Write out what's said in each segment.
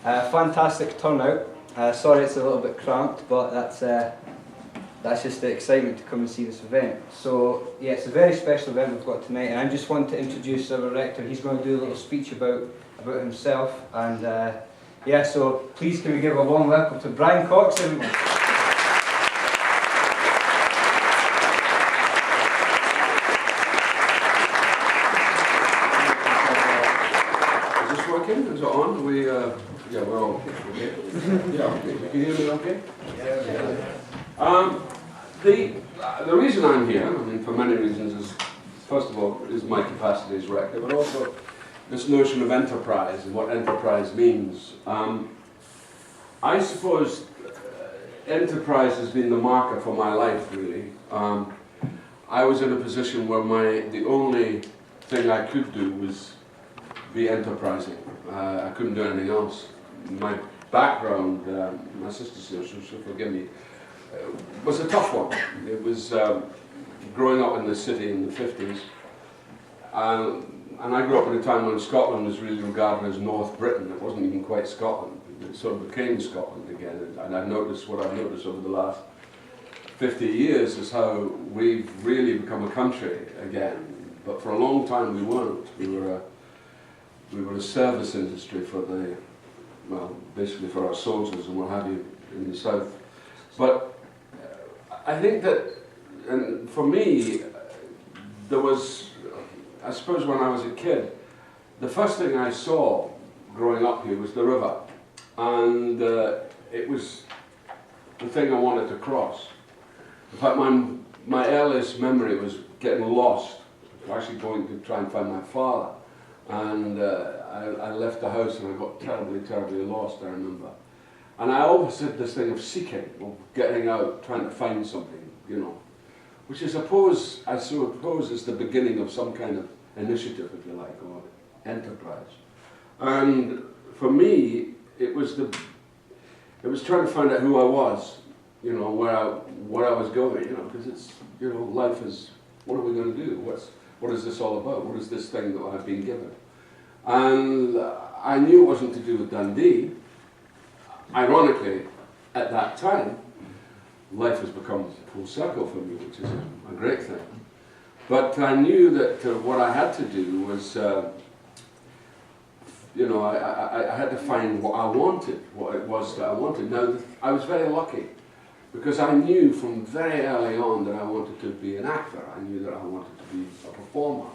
Fantastic turnout. Sorry it's a little bit cramped, but that's just the excitement to come and see this event. So yeah, it's a very special event we've got tonight, and I just want to introduce our rector. He's going to do a little speech about himself, and yeah, so please can we give a warm welcome to Brian Cox, everyone. Is this working? Is it on? Yeah, we're on. Okay. Yeah, okay. Can you hear me okay? Yeah. The reason I'm here, I mean, for many reasons, is first of all, is my capacity as rector, but also this notion of enterprise and what enterprise means. I suppose enterprise has been the marker for my life, really. I was in a position where the only thing I could do was be enterprising. I couldn't do anything else. My background, my sister says, she'll forgive me, was a tough one. It was growing up in the city in the 50s. And I grew up at a time when Scotland was really regarded as North Britain. It wasn't even quite Scotland. It sort of became Scotland again. And I've noticed what I've noticed over the last 50 years is how we've really become a country again. But for a long time we weren't. We were a service industry for basically for our soldiers and what have you in the south. But I think that, and for me, there was, I suppose when I was a kid, the first thing I saw growing up here was the river. And it was the thing I wanted to cross. In fact, my earliest memory was getting lost, actually going to try and find my father. And I left the house and I got terribly, terribly lost, I remember. And I always had this thing of seeking, of getting out, trying to find something, you know, which I suppose is the beginning of some kind of initiative, if you like, or enterprise. And for me, it was trying to find out who I was, you know, where I was going, you know, because it's, you know, life is, what are we going to do? What is this all about? What is this thing that I've been given? And I knew it wasn't to do with Dundee. Ironically, at that time, life has become full circle for me, which is a great thing. But I knew that what I had to do was, you know, I had to find what I wanted, what it was that I wanted. Now, I was very lucky, because I knew from very early on that I wanted to be an actor. I knew that I wanted to be a performer.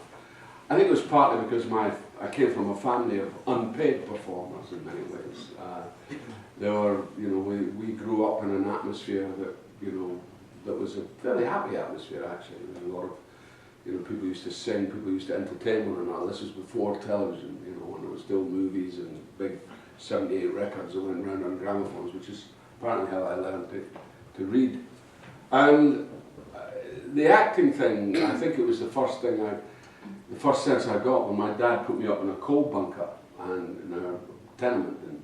I think it was partly because I came from a family of unpaid performers in many ways. There were, you know, we grew up in an atmosphere that, you know, that was a fairly happy atmosphere actually. There was a lot of, you know, people used to sing, people used to entertain one another. This was before television, you know, when there were still movies and big 78 records that went round on gramophones, which is apparently how I learned to read. And the acting thing, I think it was the first sense I got when my dad put me up in a coal bunker and in a tenement in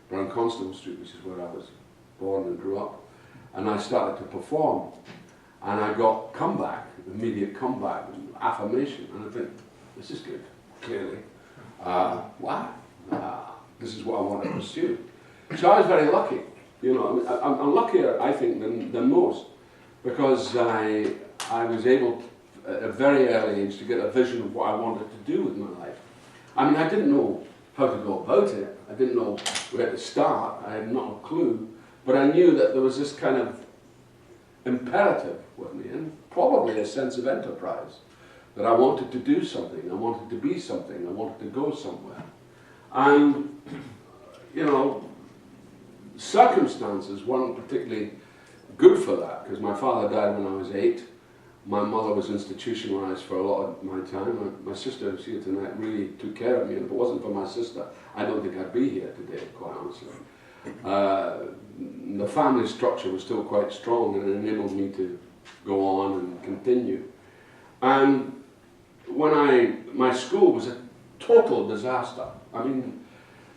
BRIAN COX, which is where I was born and grew up. And I started to perform. And I got comeback, immediate comeback, and affirmation. And I think, this is good, clearly. Wow, this is what I want to pursue. So I was very lucky. You know, I'm luckier, I think, than most, because I was able, at a very early age, to get a vision of what I wanted to do with my life. I mean, I didn't know how to go about it. I didn't know where to start. I had not a clue. But I knew that there was this kind of imperative with me, and probably a sense of enterprise, that I wanted to do something, I wanted to be something, I wanted to go somewhere. And, you know, circumstances weren't particularly good for that, because my father died when I was 8. My mother was institutionalized for a lot of my time. My sister who's here tonight really took care of me, and if it wasn't for my sister, I don't think I'd be here today, quite honestly. The family structure was still quite strong, and it enabled me to go on and continue. And when my school was a total disaster. I mean,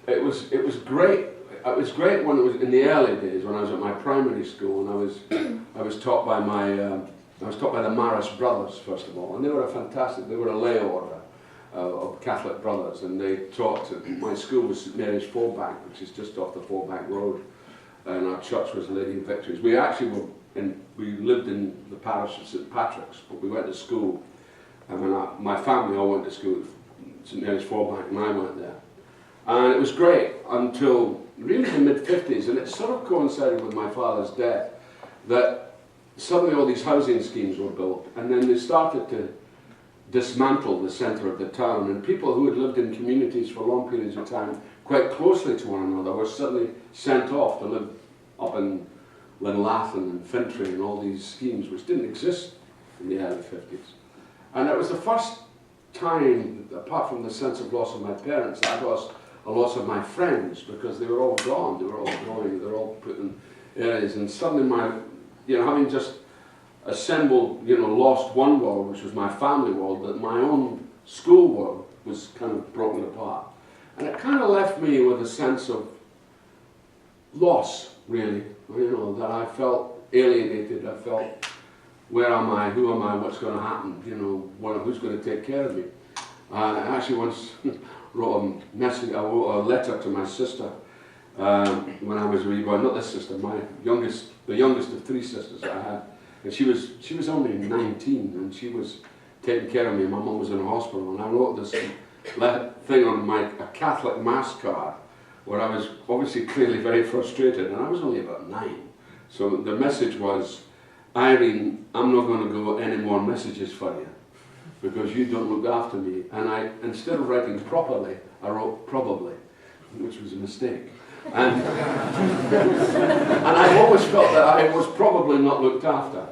it was great. It was great when it was in the early days, when I was at my primary school, and I was taught by the Maris brothers, first of all, and they were fantastic. They were a lay order, of Catholic brothers, and they taught. My school was St Mary's Fallbank, which is just off the Fallbank Road, and our church was Lady of Victories. We actually we lived in the parish of St Patrick's, but we went to school. And my family all went to school at St Mary's Fallbank, and I went there. And it was great until really the mid-50s, and it sort of coincided with my father's death, that suddenly all these housing schemes were built, and then they started to dismantle the centre of the town, and people who had lived in communities for long periods of time quite closely to one another were suddenly sent off to live up in Linlathen and Fintry and all these schemes which didn't exist in the early 50s. And it was the first time, apart from the sense of loss of my parents, I lost a loss of my friends, because they were all gone, they were all going, they were all put in areas, and suddenly having just assembled, lost one world, which was my family world, that my own school world was kind of broken apart. And it kind of left me with a sense of loss, really, that I felt alienated. I felt, where am I, who am I, what's going to happen, who's going to take care of me. I actually once wrote a letter to my sister when I was a wee boy, not this sister, the youngest of three sisters that I had. And she was only 19, and she was taking care of me. My mum was in a hospital, and I wrote this thing on a Catholic Mass card, where I was obviously clearly very frustrated, and I was only about 9. So the message was, Irene, I'm not going to go any more messages for you, because you don't look after me. And instead of writing properly, I wrote probably, which was a mistake. And I always felt that I was probably not looked after.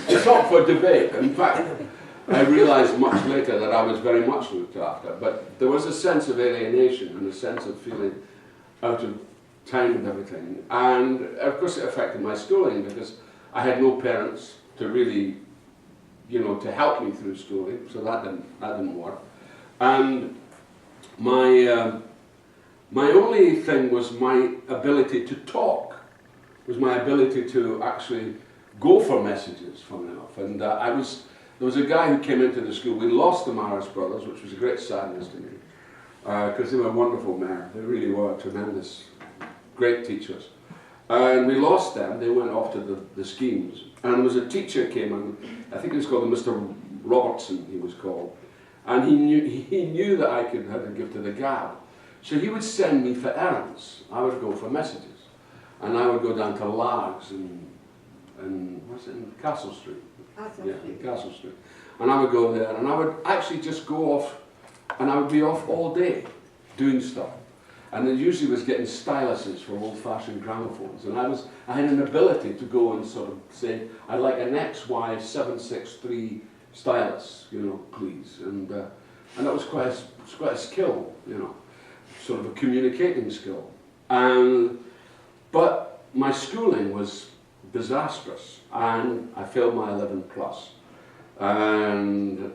It's up for debate. In fact, I realised much later that I was very much looked after, but there was a sense of alienation and a sense of feeling out of time with everything. And of course it affected my schooling, because I had no parents to really, to help me through schooling, so that didn't work. And my only thing was my ability to talk, was my ability to actually go for messages, funnily enough. And there was a guy who came into the school. We lost the Maris brothers, which was a great sadness to me, because they were wonderful men. They really were tremendous, great teachers. And we lost them. They went off to the schemes. And there was a teacher came in, I think he was called Mr. Robertson, he was called. And he knew that I had a gift of the gab. So he would send me for errands. I would go for messages. And I would go down to Largs in Castle Street. In Castle Street. And I would go there, and I would actually just go off, and I would be off all day doing stuff. And it usually was getting styluses for old-fashioned gramophones. And I had an ability to go and sort of say, I'd like an XY763 stylus, please. And that was quite a skill, sort of a communicating skill. But my schooling was disastrous, and I failed my 11 plus. And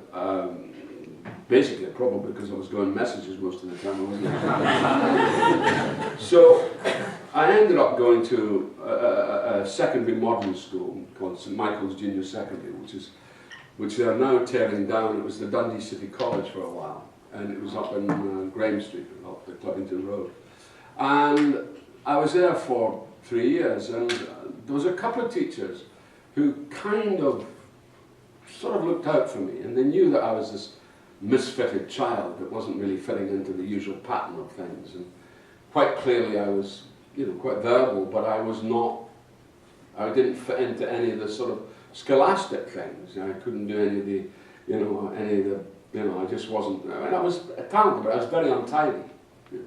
basically, probably because I was going messages most of the time, I wasn't. So I ended up going to a secondary modern school called St Michael's Junior Secondary, which they are now tearing down. It was the Dundee City College for a while, and it was up in Graham Street, up the Clubbington Road. And I was there for 3 years, and there was a couple of teachers who kind of sort of looked out for me, and they knew that I was this misfitted child that wasn't really fitting into the usual pattern of things. And quite clearly I was, quite verbal, but I didn't fit into any of the sort of scholastic things. I couldn't do any of the, I just wasn't, I was talented, but I was very untidy.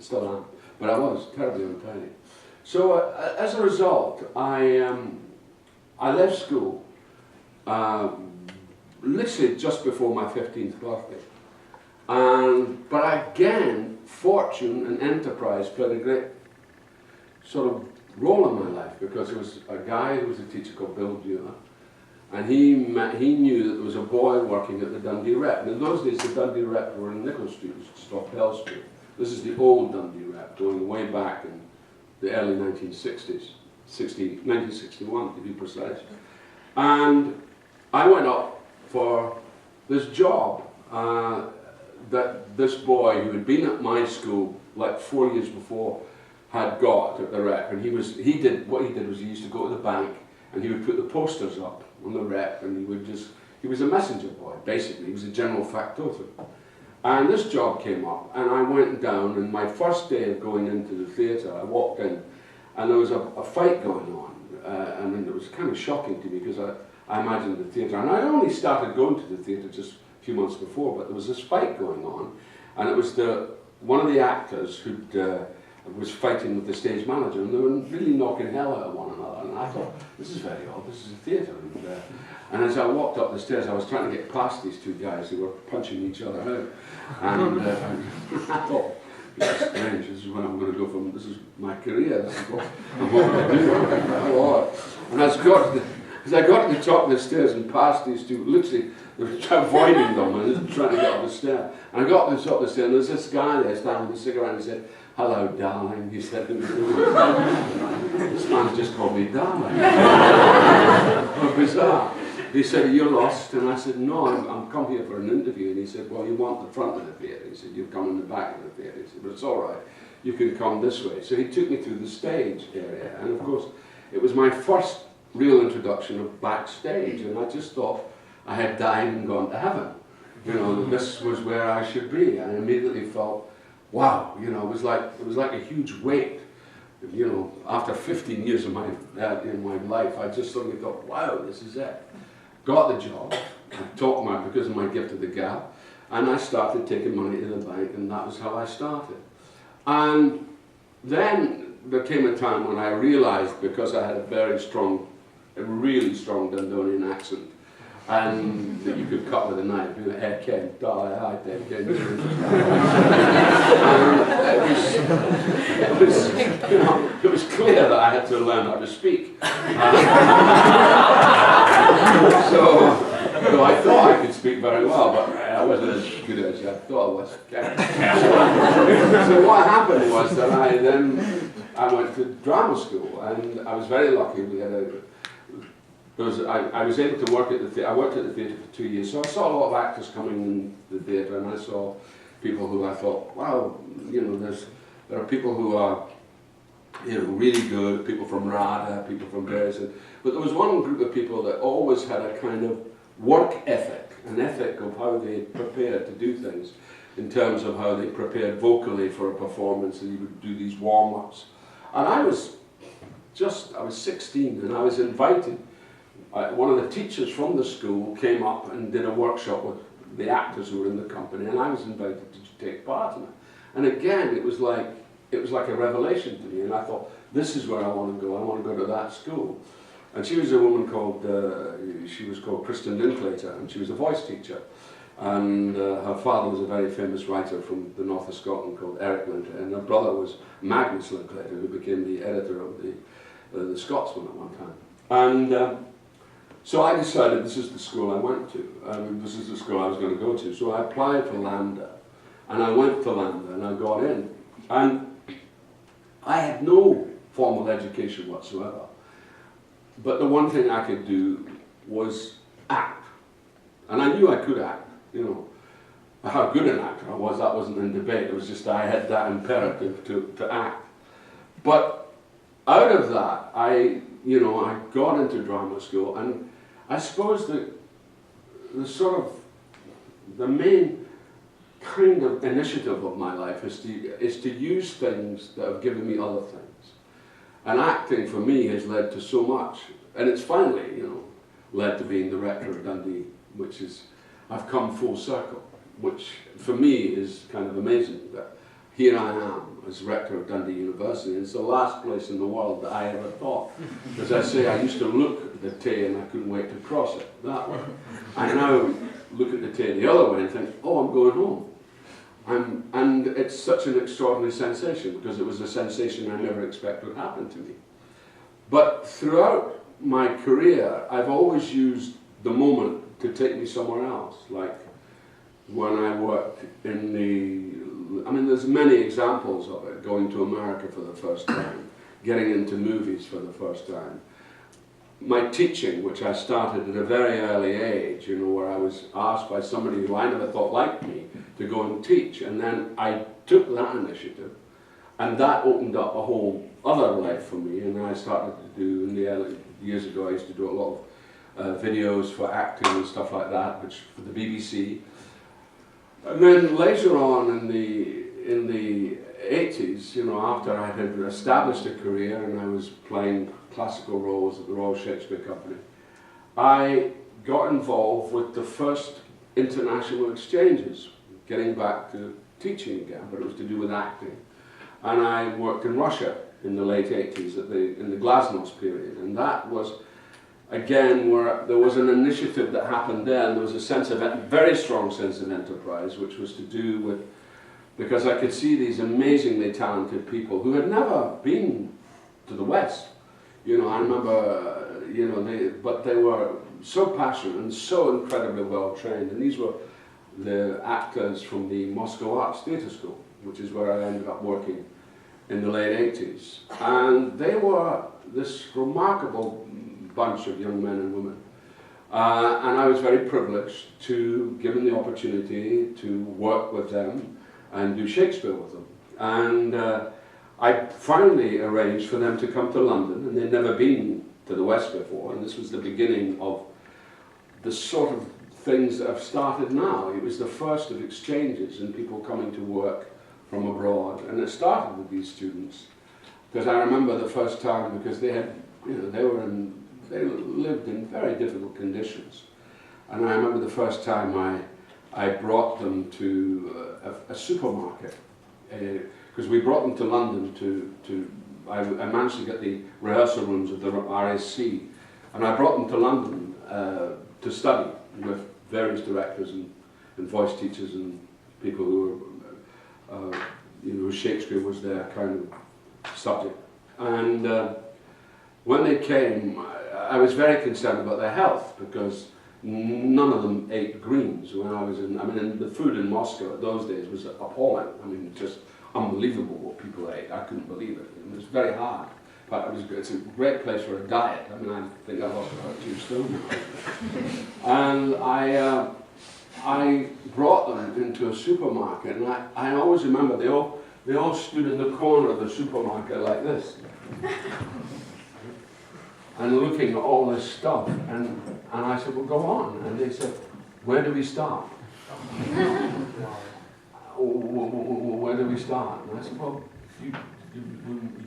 Still am, but I was terribly untidy. So as a result, I left school literally just before my 15th birthday. But again, fortune and enterprise played a great sort of role in my life, because there was a guy who was a teacher called Bill Bueller, and he knew that there was a boy working at the Dundee Rep. And in those days, the Dundee Rep were in Nicholl Street, just off Pell Street. This is the old Dundee Rep, going way back in the early 1960s, 1961 to be precise. And I went up for this job that this boy who had been at my school like 4 years before had got at the rep, and he did what he did was he used to go to the bank and he would put the posters up on the rep, and he was a messenger boy basically. He was a general factotum. And this job came up, and I went down, and my first day of going into the theatre, I walked in, and there was a fight going on. I mean, it was kind of shocking to me, because I imagined the theatre, and I only started going to the theatre just a few months before, but there was this fight going on, and it was one of the actors who was fighting with the stage manager, and they were really knocking hell out of one another, and I thought, this is very odd, this is a theatre. And as I walked up the stairs, I was trying to get past these two guys who were punching each other out. And I thought, this is strange, this is when I'm going to go from, this is my career, this is what I'm going to do. And as I got to the top of the stairs and past these two, literally, they were avoiding them and trying to get up the stair. And I got to the top of the stairs, and there's this guy there standing with a cigarette, and he said, "Hello, darling," he said. This man just called me darling. How bizarre. He said, "You're lost," and I said, "No, I'm come here for an interview." And he said, "Well, you want the front of the theatre." He said, "You come in the back of the theatre." He said, "But it's all right, you can come this way." So he took me through the stage area, and of course, it was my first real introduction of backstage, and I just thought I had died and gone to heaven. You know, this was where I should be, and I immediately felt, wow, you know, it was like a huge weight. You know, after 15 years of in my life, I just suddenly thought, wow, this is it. Got the job, because of my gift of the gab, and I started taking money to the bank, and that was how I started. And then there came a time when I realized, because I had a really strong Dundonian accent, and that you could cut with a knife, you know, Ken, hi Ken. It was clear that I had to learn how to speak. So I thought I could speak very well, but I wasn't as good as I thought I was. So what happened was that I went to drama school, and I was very lucky. I was able to work at the theatre. I worked at the theatre for 2 years, so I saw a lot of actors coming in the theatre, and I saw people who I thought, wow, you know, there are people who are, you know, really good, people from RADA, people from various, but there was one group of people that always had a kind of work ethic, an ethic of how they prepared to do things, in terms of how they prepared vocally for a performance, and you would do these warm-ups. And I was 16, and I was invited. One of the teachers from the school came up and did a workshop with the actors who were in the company, and I was invited to take part in it. And again, it was like a revelation to me, and I thought, this is where I want to go. I want to go to that school. And she was a woman called, she was called Kristen Linklater, and she was a voice teacher. And her father was a very famous writer from the north of Scotland called Eric Linklater, and her brother was Magnus Linklater, who became the editor of the Scotsman at one time. And so I decided this is the school I went to. This is the school I was going to go to. So I applied for LAMDA, and I went to LAMDA, and I got in. And I had no formal education whatsoever. But the one thing I could do was act. And I knew I could act, you know. How good an actor I was, that wasn't in debate. It was just I had that imperative to act. But out of that, I got into drama school, and I suppose the main kind of initiative of my life is to use things that have given me other things. And acting for me has led to so much, and it's finally, you know, led to being the rector of Dundee, which is, I've come full circle, which for me is kind of amazing that here I am as rector of Dundee University, and it's the last place in the world that I ever thought. As I say, I used to look at the Tay and I couldn't wait to cross it that way. I now look at the Tay the other way and think, oh, I'm going home. And it's such an extraordinary sensation, because it was a sensation I never expected would happen to me. But throughout my career, I've always used the moment to take me somewhere else. Like when I worked in there's many examples of it, going to America for the first time, getting into movies for the first time, my teaching, which I started at a very early age, you know, where I was asked by somebody who I never thought liked me to go and teach, and then I took that initiative, and that opened up a whole other life for me, and I started to do, in the early years ago, I used to do a lot of videos for acting and stuff like that, which for the BBC. And then later on in the 80s, you know, after I had established a career and I was playing classical roles at the Royal Shakespeare Company, I got involved with the first international exchanges, getting back to teaching again, but it was to do with acting. And I worked in Russia in the late 80s, in the Glasnost period, and that was, again, where there was an initiative that happened there, and there was a sense of, very strong sense of enterprise, which was to do with, because I could see these amazingly talented people who had never been to the West. You know, I remember, you know, but they were so passionate and so incredibly well trained, and these were the actors from the Moscow Arts Theatre School, which is where I ended up working in the late 80s. And they were this remarkable bunch of young men and women. And I was very privileged to given the opportunity to work with them and do Shakespeare with them. And I finally arranged for them to come to London, and they'd never been to the West before, and this was the beginning of the sort of things that have started now. It was the first of exchanges and people coming to work from abroad, and it started with these students. Because I remember the first time, because they had, you know, they lived in very difficult conditions. And I remember the first time I brought them to a supermarket, because we brought them to London I managed to get the rehearsal rooms of the RSC, and I brought them to London to study with various directors and voice teachers and people who were, you know, Shakespeare was their kind of subject. And when they came, I was very concerned about their health, because none of them ate greens when I was in, I mean, the food in Moscow at those days was appalling. I mean, just unbelievable what people ate. I couldn't believe it. It was very hard. But it's a great place for a diet. I mean, I think I lost about 2 stone now. And I brought them into a supermarket, and I always remember they all stood in the corner of the supermarket like this, and looking at all this stuff, and I said, well, go on. And they said, where do we start? Where do we start? And I said, well, you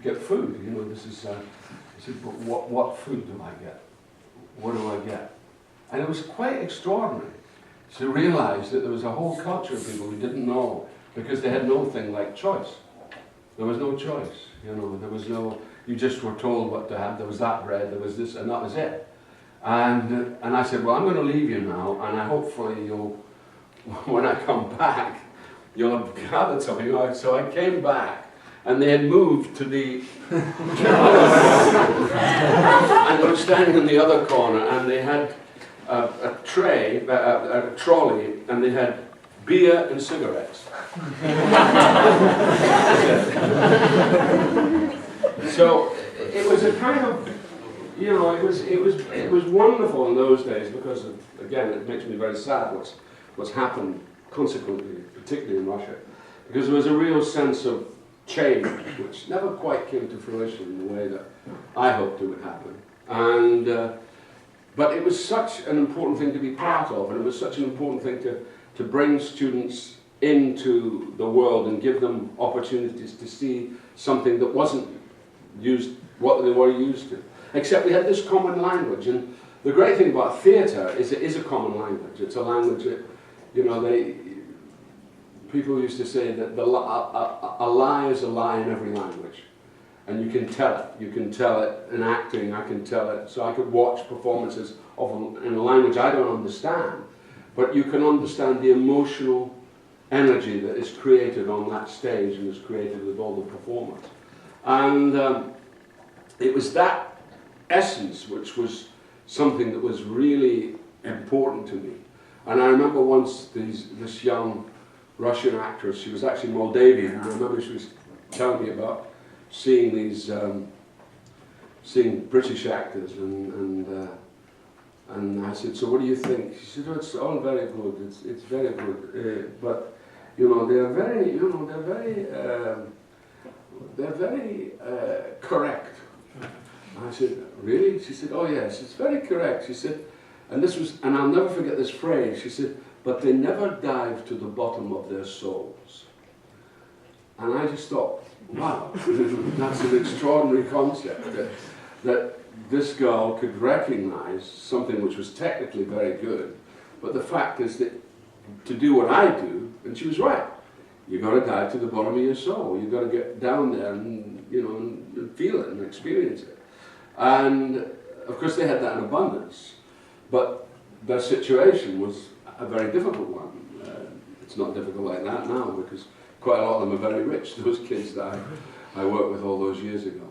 get food, you know, this is, I said, but what food do I get? What do I get? And it was quite extraordinary to realize that there was a whole culture of people who didn't know, because they had no thing like choice. There was no choice, you know, there was no, you just were told what to have. There was that bread, there was this, and that was it. And I said, well, I'm going to leave you now, and hopefully you'll, when I come back, you'll have gathered something. So I came back, and they had moved to the and they were standing in the other corner, and they had a tray, a trolley, and they had beer and cigarettes. So it was a kind of, you know, it was wonderful in those days, because of, again, it makes me very sad what's happened consequently, particularly in Russia, because there was a real sense of change which never quite came to fruition in the way that I hoped it would happen. And but it was such an important thing to be part of, and it was such an important thing to bring students into the world and give them opportunities to see something that wasn't used, what they were used to. Except we had this common language, and the great thing about theatre is it is a common language. It's a language that, you know, people used to say that a lie is a lie in every language. And you can tell it. You can tell it in acting, I can tell it. So I could watch performances in a language I don't understand, but you can understand the emotional energy that is created on that stage and is created with all the performers. And it was that essence which was something that was really important to me. And I remember once this young Russian actress, she was actually Moldavian, and I remember she was telling me about seeing seeing British actors, and I said, so what do you think? She said, oh, it's all very good. It's very good, but you know, they're very, you know, they're very correct. I said, really? She said, oh yes, it's very correct. She said, and this was, and I'll never forget this phrase. She said, but they never dive to the bottom of their souls. And I just thought, wow, that's an extraordinary concept, that this girl could recognize something which was technically very good, but the fact is that to do what I do, and she was right, you've got to dive to the bottom of your soul. You've got to get down there and, you know, and feel it and experience it. And of course they had that in abundance, but their situation was a very difficult one. It's not difficult like that now, because quite a lot of them are very rich, those kids that I worked with all those years ago.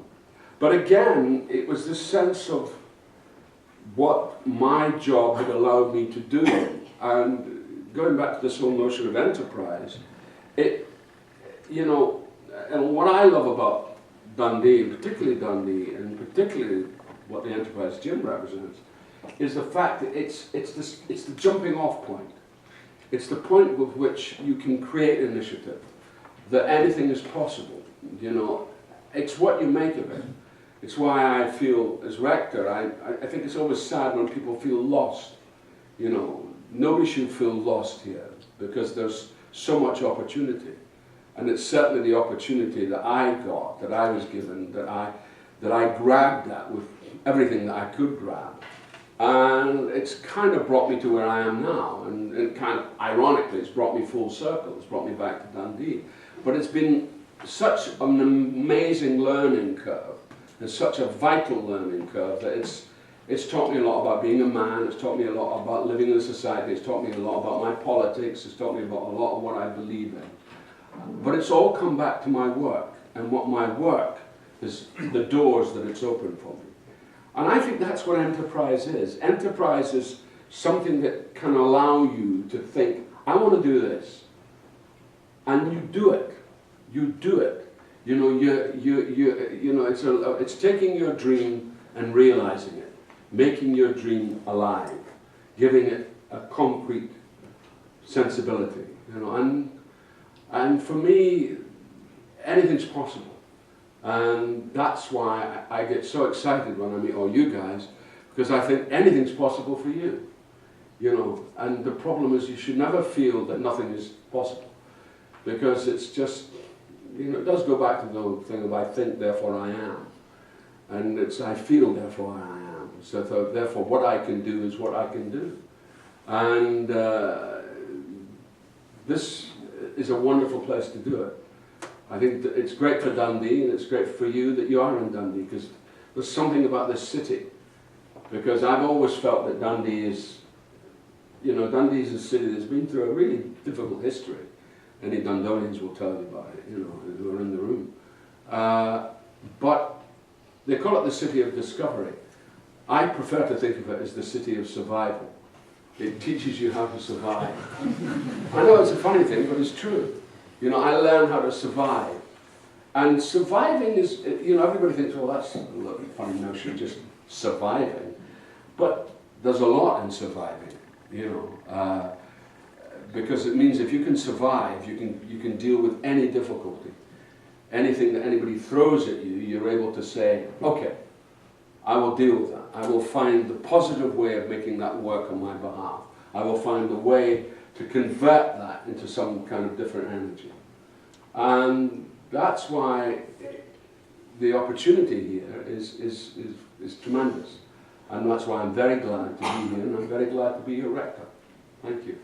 But again, it was this sense of what my job had allowed me to do. And going back to this whole notion of enterprise, it, you know, and what I love about Dundee, particularly Dundee, and particularly what the enterprise gym represents, is the fact that it's the jumping off point. It's the point with which you can create initiative, that anything is possible, you know. It's what you make of it. It's why I feel, as rector, I think it's always sad when people feel lost. You know, nobody should feel lost here, because there's so much opportunity. And it's certainly the opportunity that I got, that I was given, that I grabbed at with everything that I could grab. And it's kind of brought me to where I am now. And it kind of, ironically, it's brought me full circle. It's brought me back to Dundee. But it's been such an amazing learning curve, and such a vital learning curve, that it's taught me a lot about being a man, it's taught me a lot about living in a society, it's taught me a lot about my politics, it's taught me about a lot of what I believe in. But it's all come back to my work, and what my work is, the doors that it's opened for me. And I think that's what enterprise is. Enterprise is something that can allow you to think, I want to do this. And you do it. You do it. You know, you know, it's taking your dream and realizing it, making your dream alive, giving it a concrete sensibility. You know, and for me, anything's possible. And that's why I get so excited when I meet all you guys, because I think anything's possible for you. You know, and the problem is you should never feel that nothing is possible, because it's just, you know, it does go back to the thing of I think, therefore I am. And it's I feel, therefore I am. So therefore what I can do is what I can do. And this is a wonderful place to do it. I think that it's great for Dundee, and it's great for you that you are in Dundee, because there's something about this city. Because I've always felt that Dundee is, you know, Dundee is a city that's been through a really difficult history. Any Dundonians will tell you about it, you know, who are in the room. But they call it the city of discovery. I prefer to think of it as the city of survival. It teaches you how to survive. I know it's a funny thing, but it's true. You know, I learned how to survive. And surviving is, you know, everybody thinks, well, that's a little funny notion, just surviving. But there's a lot in surviving, you know. Because it means if you can survive, you can deal with any difficulty. Anything that anybody throws at you, you're able to say, okay, I will deal with that. I will find the positive way of making that work on my behalf. I will find a way to convert that into some kind of different energy. And that's why the opportunity here is tremendous. And that's why I'm very glad to be here, and I'm very glad to be your rector. Thank you.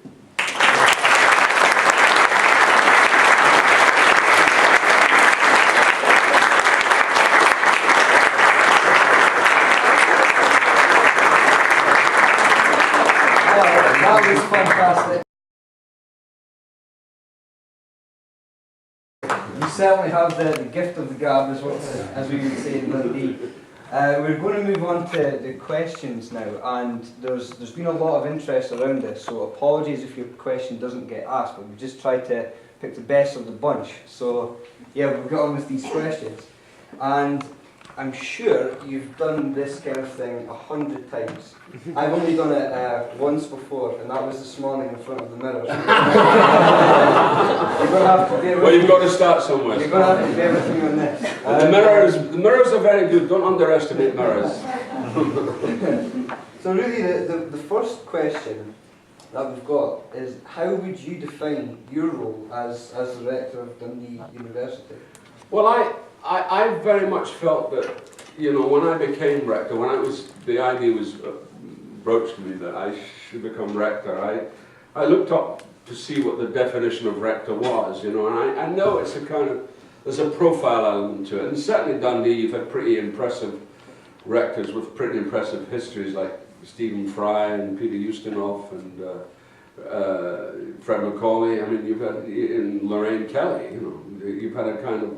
That was fantastic. You certainly have the gift of the gab, as we would say in Dundee. We're going to move on to the questions now, and there's been a lot of interest around this, so apologies if your question doesn't get asked, but we've just tried to pick the best of the bunch. So yeah, we've got on with these questions. And I'm sure you've done this kind of thing 100 times. I've only done it once before, and that was this morning in front of the mirror. You're going to have to bear with Well, you've me. got to start somewhere. You're going to have to bear with me on this. The mirrors are very good. Don't underestimate mirrors. So really, the first question that we've got is, how would you define your role as the rector of Dundee University? Well, I very much felt that, you know, when I became rector, the idea was broached to me that I should become rector, I looked up to see what the definition of rector was, you know, and I know it's a kind of, there's a profile element to it, and certainly Dundee, you've had pretty impressive rectors with pretty impressive histories like Stephen Fry and Peter Ustinov and Fred Macaulay. I mean, you've had in Lorraine Kelly, you know, you've had a kind of,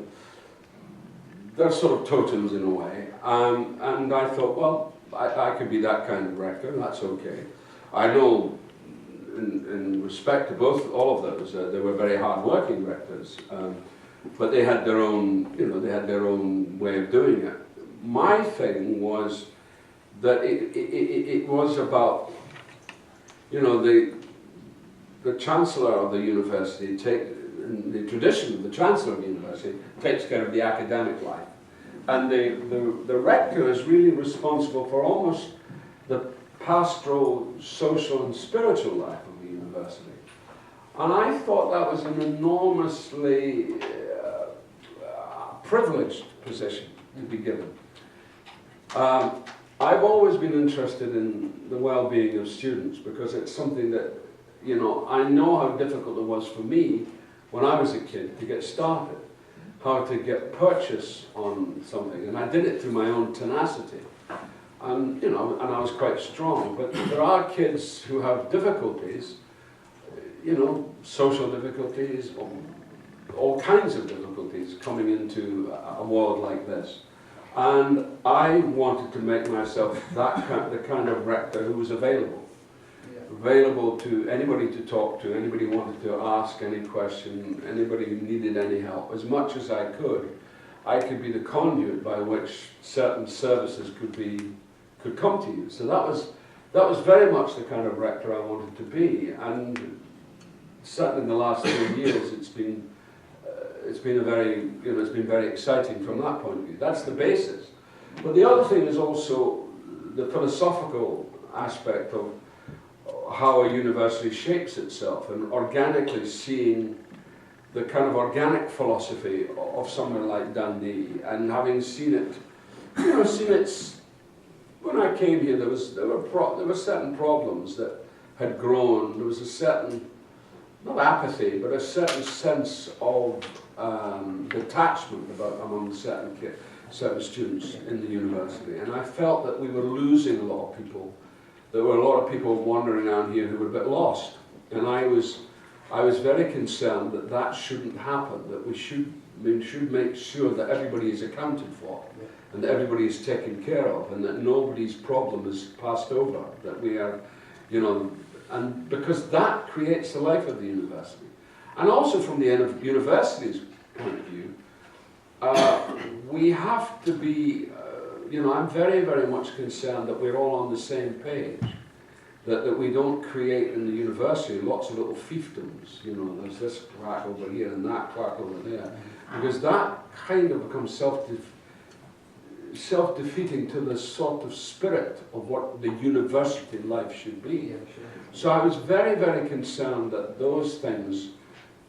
they're sort of totems in a way, and I thought, well, I could be that kind of rector, and that's okay. I know, in respect to all of those, they were very hard-working rectors, but they had their own, you know, they had their own way of doing it. My thing was that it was about, you know, the Chancellor of the university, the tradition of the Chancellor of the university takes care of the academic life. And the rector is really responsible for almost the pastoral, social and spiritual life of the university. And I thought that was an enormously privileged position to be given. I've always been interested in the well-being of students because it's something that, you know, I know how difficult it was for me when I was a kid to get started, how to get purchase on something, and I did it through my own tenacity. And, you know, and I was quite strong, but there are kids who have difficulties, you know, social difficulties, all kinds of difficulties coming into a world like this. And I wanted to make myself the kind of rector who was available to anybody to talk to, anybody who wanted to ask any question, anybody who needed any help. As much as I could be the conduit by which certain services could come to you. So that was very much the kind of rector I wanted to be. And certainly in the last 2 years, it's been very exciting from that point of view. That's the basis. But the other thing is also the philosophical aspect of how a university shapes itself, and organically seeing the kind of organic philosophy of somewhere like Dundee, and having seen it, you know, when I came here, there were certain problems that had grown. There was a certain, not apathy, but a certain sense of detachment among certain students in the university, and I felt that we were losing a lot of people. There were a lot of people wandering around here who were a bit lost, and I was very concerned that that shouldn't happen. That we should make sure that everybody is accounted for, and that everybody is taken care of, and that nobody's problem is passed over. That we are, you know, and because that creates the life of the university, and also from the university's point of view, we have to be. You know, I'm very, very much concerned that we're all on the same page, that we don't create in the university lots of little fiefdoms, you know, there's this quack over here and that quack over there, because that kind of becomes self-defeating to the sort of spirit of what the university life should be. So I was very, very concerned that those things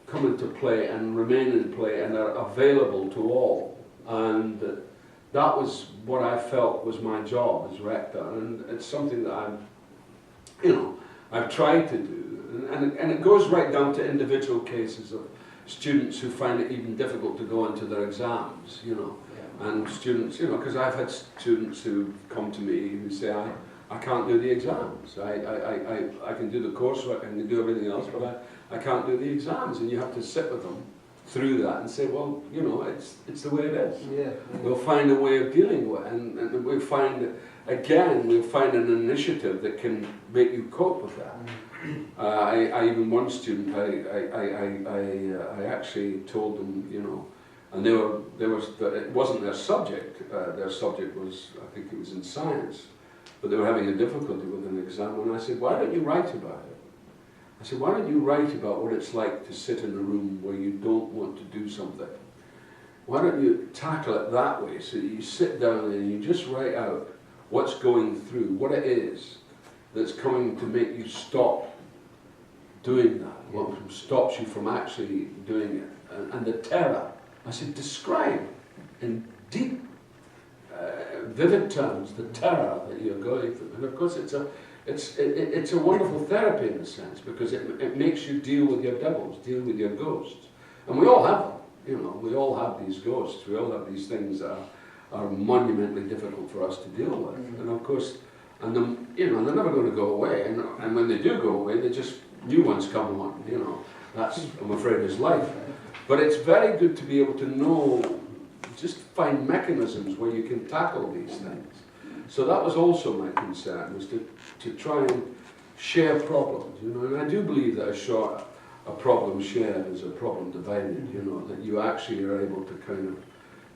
come into play and remain in play and are available to all, and that was what I felt was my job as rector, and it's something that I've tried to do, and it goes right down to individual cases of students who find it even difficult to go into their exams, you know, and students, you know, because I've had students who come to me who say, I can't do the exams, I can do the coursework, I can do everything else, but I can't do the exams, and you have to sit with them through that and say, well, you know, it's the way it is. We'll find a way of dealing with it, and we'll find an initiative that can make you cope with that. I even one student, I actually told them, you know, And it wasn't their subject. Their subject was, I think it was in science, but they were having a difficulty with an exam. And I said, why don't you write about it? I said, why don't you write about what it's like to sit in a room where you don't want to do something? Why don't you tackle it that way, so that you sit down and you just write out what's going through, what it is that's coming to make you stop doing that, what stops you from actually doing it, and the terror. I said, describe in deep, vivid terms the terror that you're going through. And of course it's a wonderful therapy in a sense, because it makes you deal with your devils, deal with your ghosts. And we all have them, you know, we all have these ghosts, we all have these things that are monumentally difficult for us to deal with. And of course, you know, they're never going to go away, and when they do go away, new ones come on, you know. That's, I'm afraid, is life. But it's very good to be able to know, just find mechanisms where you can tackle these things. So that was also my concern, was to try and share problems, you know. And I do believe that a problem shared is a problem divided, you know, that you actually are able to kind of,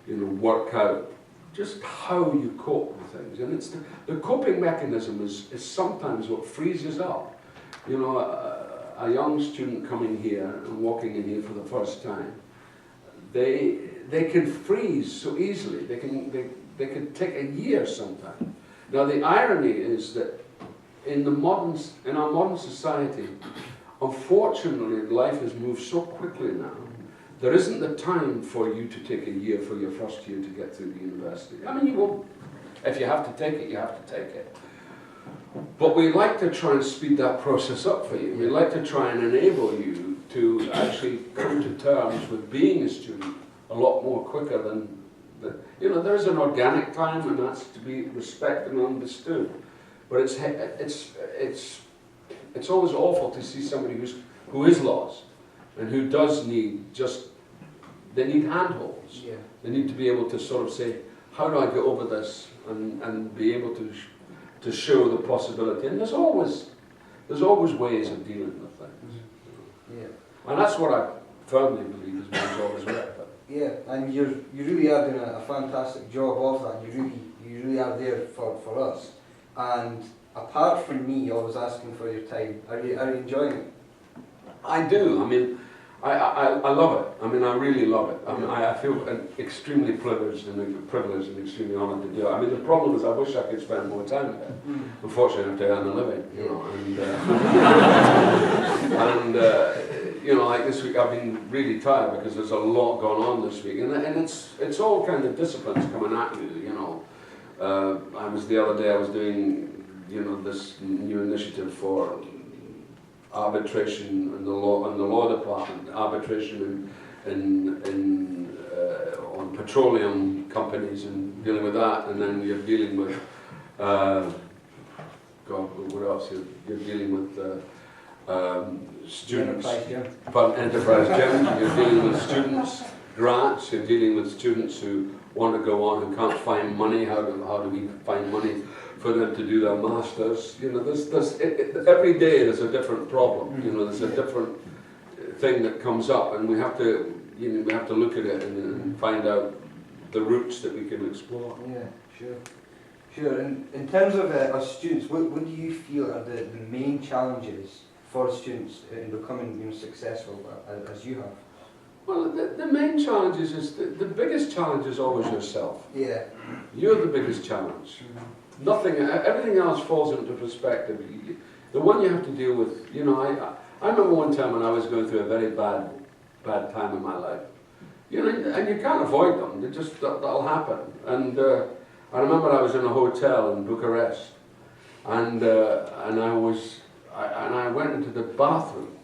you know, work out just how you cope with things. And it's the coping mechanism is sometimes what freezes up. You know, a young student coming here and walking in here for the first time, they can freeze so easily. They can take a year sometimes. Now the irony is that in our modern society, unfortunately, life has moved so quickly now. There isn't the time for you to take a year for your first year to get through the university. I mean, you will, if you have to take it, you have to take it. But we like to try and speed that process up for you. We like to try and enable you to actually come to terms with being a student a lot more quicker than, you know, there's an organic time, and that's to be respected and understood. But it's always awful to see somebody who is lost and who does need they need handholds. Yeah. They need to be able to sort of say, how do I get over this, and be able to show the possibility. And there's always ways of dealing with things. Yeah. And that's what I firmly believe is my job as Rector. Yeah, and you really are doing a fantastic job of that. You really are there for us. And apart from me always asking for your time, are you enjoying it? I do. I mean, I love it. I mean, I really love it. I mean, I feel extremely privileged and extremely honoured to do it. I mean, the problem is I wish I could spend more time with it. Unfortunately, I have to earn a living, you know. And you know, like this week, I've been really tired because there's a lot going on this week, and it's all kind of disciplines coming at you, you know. The other day I was doing, you know, this new initiative for arbitration in the law department, arbitration on petroleum companies and dealing with that, and then you're dealing with God, what else? You're dealing with students, enterprise gym. You're dealing with students, grants. You're dealing with students who want to go on who can't find money. How do we find money for them to do their masters? You know, every day there's a different problem. You know, there's a different thing that comes up, and we have to look at it and find out the routes that we can explore. Yeah, sure. Sure. And in terms of us students, what do you feel are the main challenges for students in becoming successful as you have? Well, the main challenge is the biggest challenge is always yourself. Yeah. You're the biggest challenge. Everything else falls into perspective. The one you have to deal with, you know, I remember one time when I was going through a very bad time in my life. You know, and you can't avoid them. That'll happen. And I remember I was in a hotel in Bucharest, and I went into the bathroom,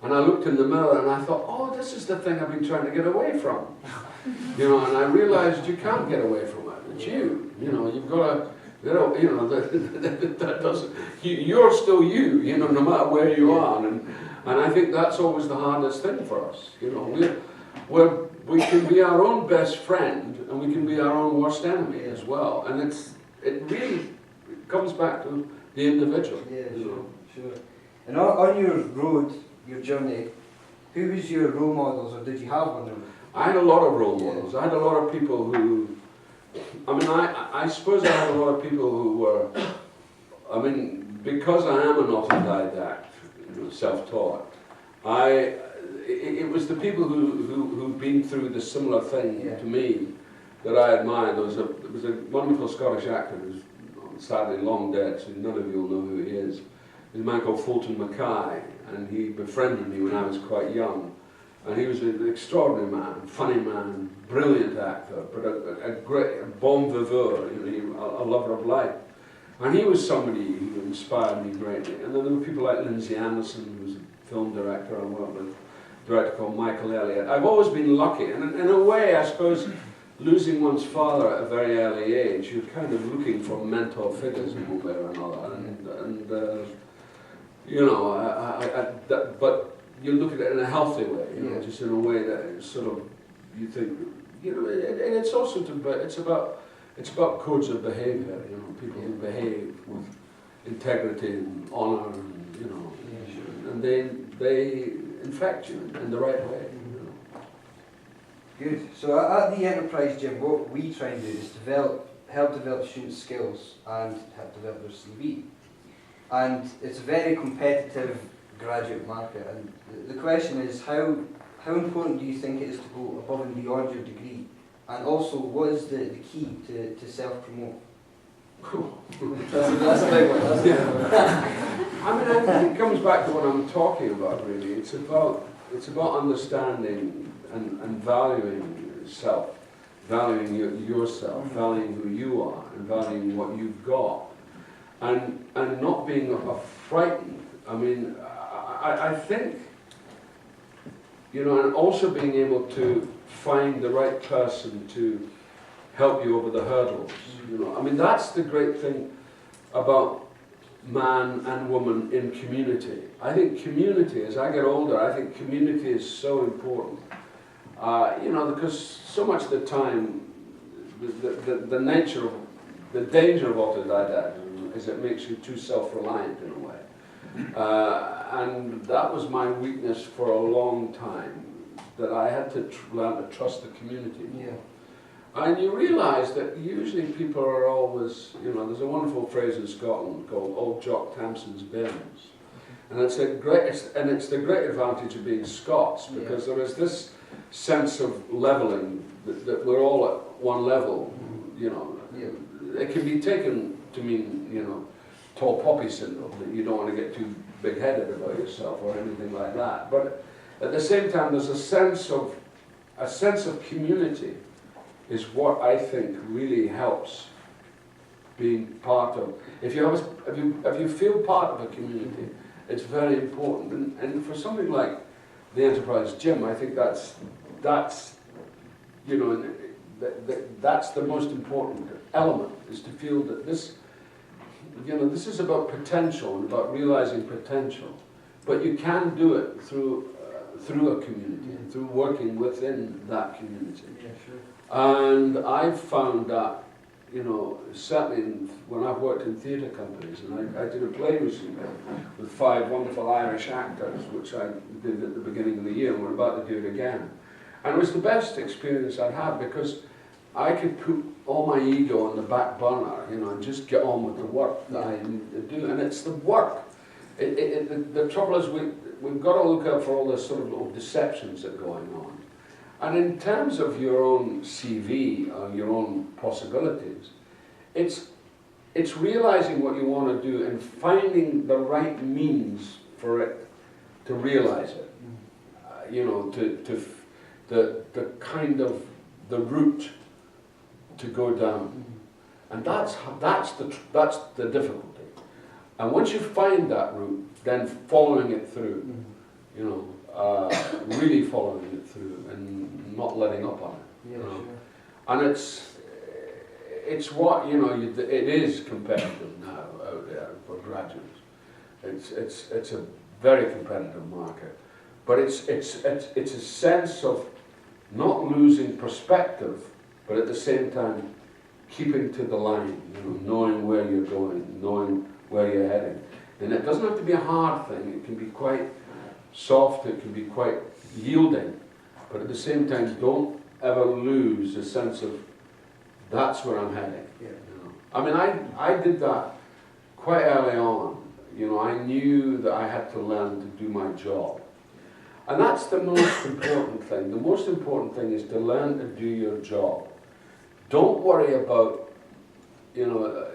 and I looked in the mirror, and I thought, oh, this is the thing I've been trying to get away from. You know, and I realized you can't get away from it. It's you. You know, you've got to. You know, that doesn't. You're still you. You know, no matter where you are, and I think that's always the hardest thing for us. You know, we can be our own best friend, and we can be our own worst enemy as well. And it really comes back to the individual. Yeah, sure. And on your road, your journey, who was your role models, or did you have one of them? I had a lot of role models. I had a lot of people who, I mean, I suppose I had a lot of people who were, I mean, because I am an autodidact, you know, self-taught, it was the people who'd been through the similar thing to me that I admired. There was a wonderful Scottish actor who's sadly long dead, so none of you will know who he is. He's a man called Fulton Mackay, and he befriended me when I was quite young. And he was an extraordinary man, funny man, brilliant actor, but a great bon viveur, you know, a lover of life. And he was somebody who inspired me greatly. And then there were people like Lindsay Anderson, who was a film director I worked with, a director called Michael Elliott. I've always been lucky, and in a way, I suppose, losing one's father at a very early age, you're kind of looking for mentor figures in one way or another. And you know, but you look at it in a healthy way, you know, just in a way that sort of, you think, you know, and it's also it's about codes of behaviour, you know, people who behave with integrity and honour, and, you know, and they infect you in the right way. You know. Good. So at the Enterprise Gym, what we try and do is help develop students' skills and help develop their CV. And it's a very competitive graduate market, and the question is how important do you think it is to go above and beyond your degree, and also what is the key to self-promote? That's a big one. That's a big one. I mean, I think it comes back to what I'm talking about really. It's about understanding and valuing self, valuing yourself, valuing who you are, and valuing what you've got, and not being frightened. I mean, I think, you know, and also being able to find the right person to help you over the hurdles. You know, I mean, that's the great thing about man and woman in community. I think community, as I get older, I think community is so important. You know, because so much of the time, the nature of, the danger of autodidactism is it makes you too self-reliant in a way. And that was my weakness for a long time, that I had to learn to trust the community. Yeah. And you realise that usually people are always, you know, there's a wonderful phrase in Scotland called "Old Jock Tamson's Bairns," and it's the great advantage of being Scots, because there is this sense of levelling that we're all at one level. You know, it can be taken to mean, you know, tall poppy syndrome, that you don't want to get too big-headed about yourself or anything like that. But at the same time, there's a sense of community is what I think really helps being part of. If you feel part of a community, it's very important. And for something like the Enterprise Gym, I think that's you know, that's the most important element, is to feel that this, you know, this is about potential and about realizing potential, but you can do it through a community, through working within that community. Yeah, sure. And I've found that, you know, certainly when I've worked in theatre companies, and I did a play recently with 5 wonderful Irish actors, which I did at the beginning of the year, and we're about to do it again. And it was the best experience I'd had, because I could put all my ego on the back burner, you know, and just get on with the work that I need to do. And it's the work. The trouble is we've got to look out for all the sort of little deceptions that are going on. And in terms of your own CV or your own possibilities, it's realizing what you want to do and finding the right means for it to realize it. You know, the kind of the route to go down, and that's the difficulty. And once you find that route, then following it through, you know, really following it through and not letting up on it. You know? Sure. And it's what, you know, it is competitive now out there for graduates. It's a very competitive market, but it's a sense of not losing perspective, but at the same time keeping to the line, you know, knowing where you're going, knowing where you're heading. And it doesn't have to be a hard thing, it can be quite soft, it can be quite yielding, But at the same time, don't ever lose a sense of that's where I'm heading. Yeah. You know? I mean, I did that quite early on. You know, I knew that I had to learn to do my job. And that's the most important thing. The most important thing is to learn to do your job. Don't worry about, you know,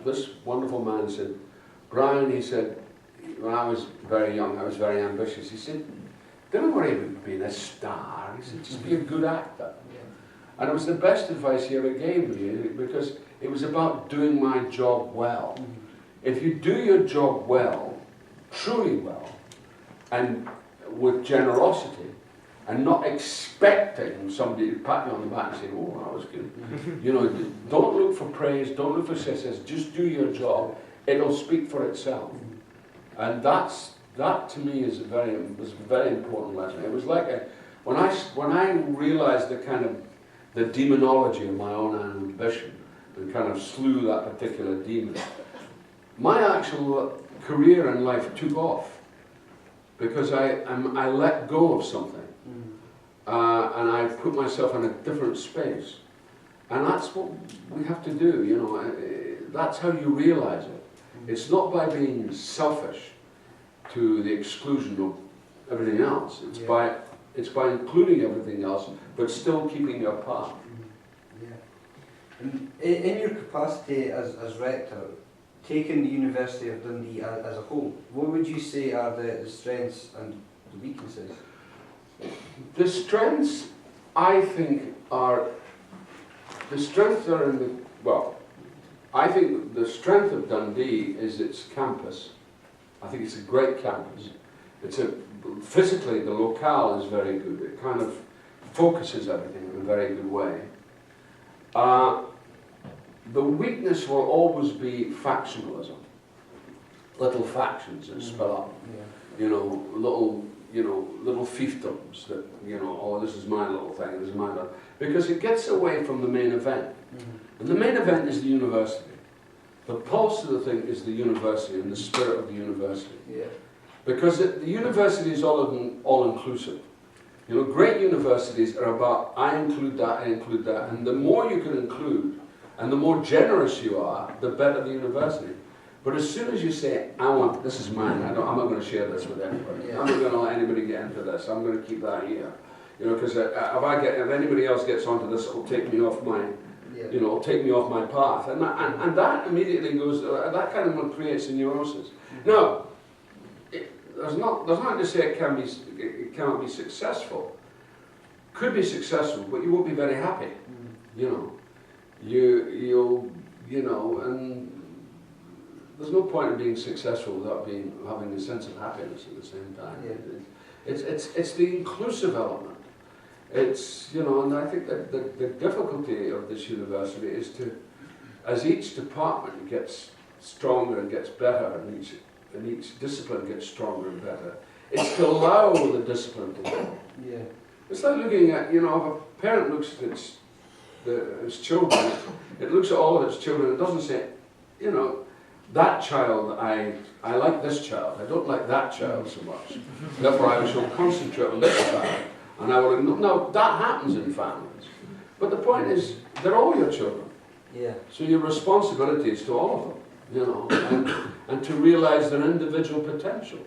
this wonderful man said, Brian, he said, when I was very young, I was very ambitious. He said, don't worry about being a star. He said, just be a good actor. And it was the best advice he ever gave me, because it was about doing my job well. If you do your job well, truly well, and with generosity, and not expecting somebody to pat you on the back and say, oh, that was good. You know, don't look for praise, don't look for success, just do your job. It'll speak for itself. And that to me was a very important lesson. It was like when I realized the demonology of my own ambition and kind of slew that particular demon, my actual career in life took off because I let go of something. And I put myself in a different space. And that's what we have to do, you know. That's how you realize it. It's not by being selfish to the exclusion of everything else. It's by including everything else, but still keeping your path. Yeah. And in your capacity as Rector, taking the University of Dundee as a whole, what would you say are the strengths and the weaknesses? The strengths, I think, are in the, well, I think the strength of Dundee is its campus. I think it's a great campus. Physically, the locale is very good. It kind of focuses everything in a very good way. The weakness will always be factionalism. Little factions that spell up. You know, little fiefdoms that, you know, oh, this is my little thing, this is my little... Because it gets away from the main event. And the main event is the university. The pulse of the thing is the university and the spirit of the university. Because the university is all-inclusive. You know, great universities are about, I include that, and the more you can include, and the more generous you are, the better the university. But as soon as you say, this is mine, I'm not going to share this with anybody. I'm not going to let anybody get into this, I'm going to keep that here. You know, because if anybody else gets onto this, it'll take me off my, you know, it'll take me off my path. And that immediately goes, that kind of creates a neurosis. Now, there's not to say it cannot be successful. Could be successful, but you won't be very happy. You know, you'll, you know, and there's no point in being successful without having a sense of happiness at the same time. It's the inclusive element. It's, you know, and I think that the difficulty of this university is to, as each department gets stronger and gets better, and each discipline gets stronger and better, it's to allow the discipline to go. It's like looking at, you know, if a parent looks at its children, it looks at all of its children, it doesn't say, you know, that child, I like this child, I don't like that child so much, therefore I shall concentrate on this child. And I will, no, that happens in families. But the point is, they're all your children. So your responsibility is to all of them, you know, and to realize their individual potential.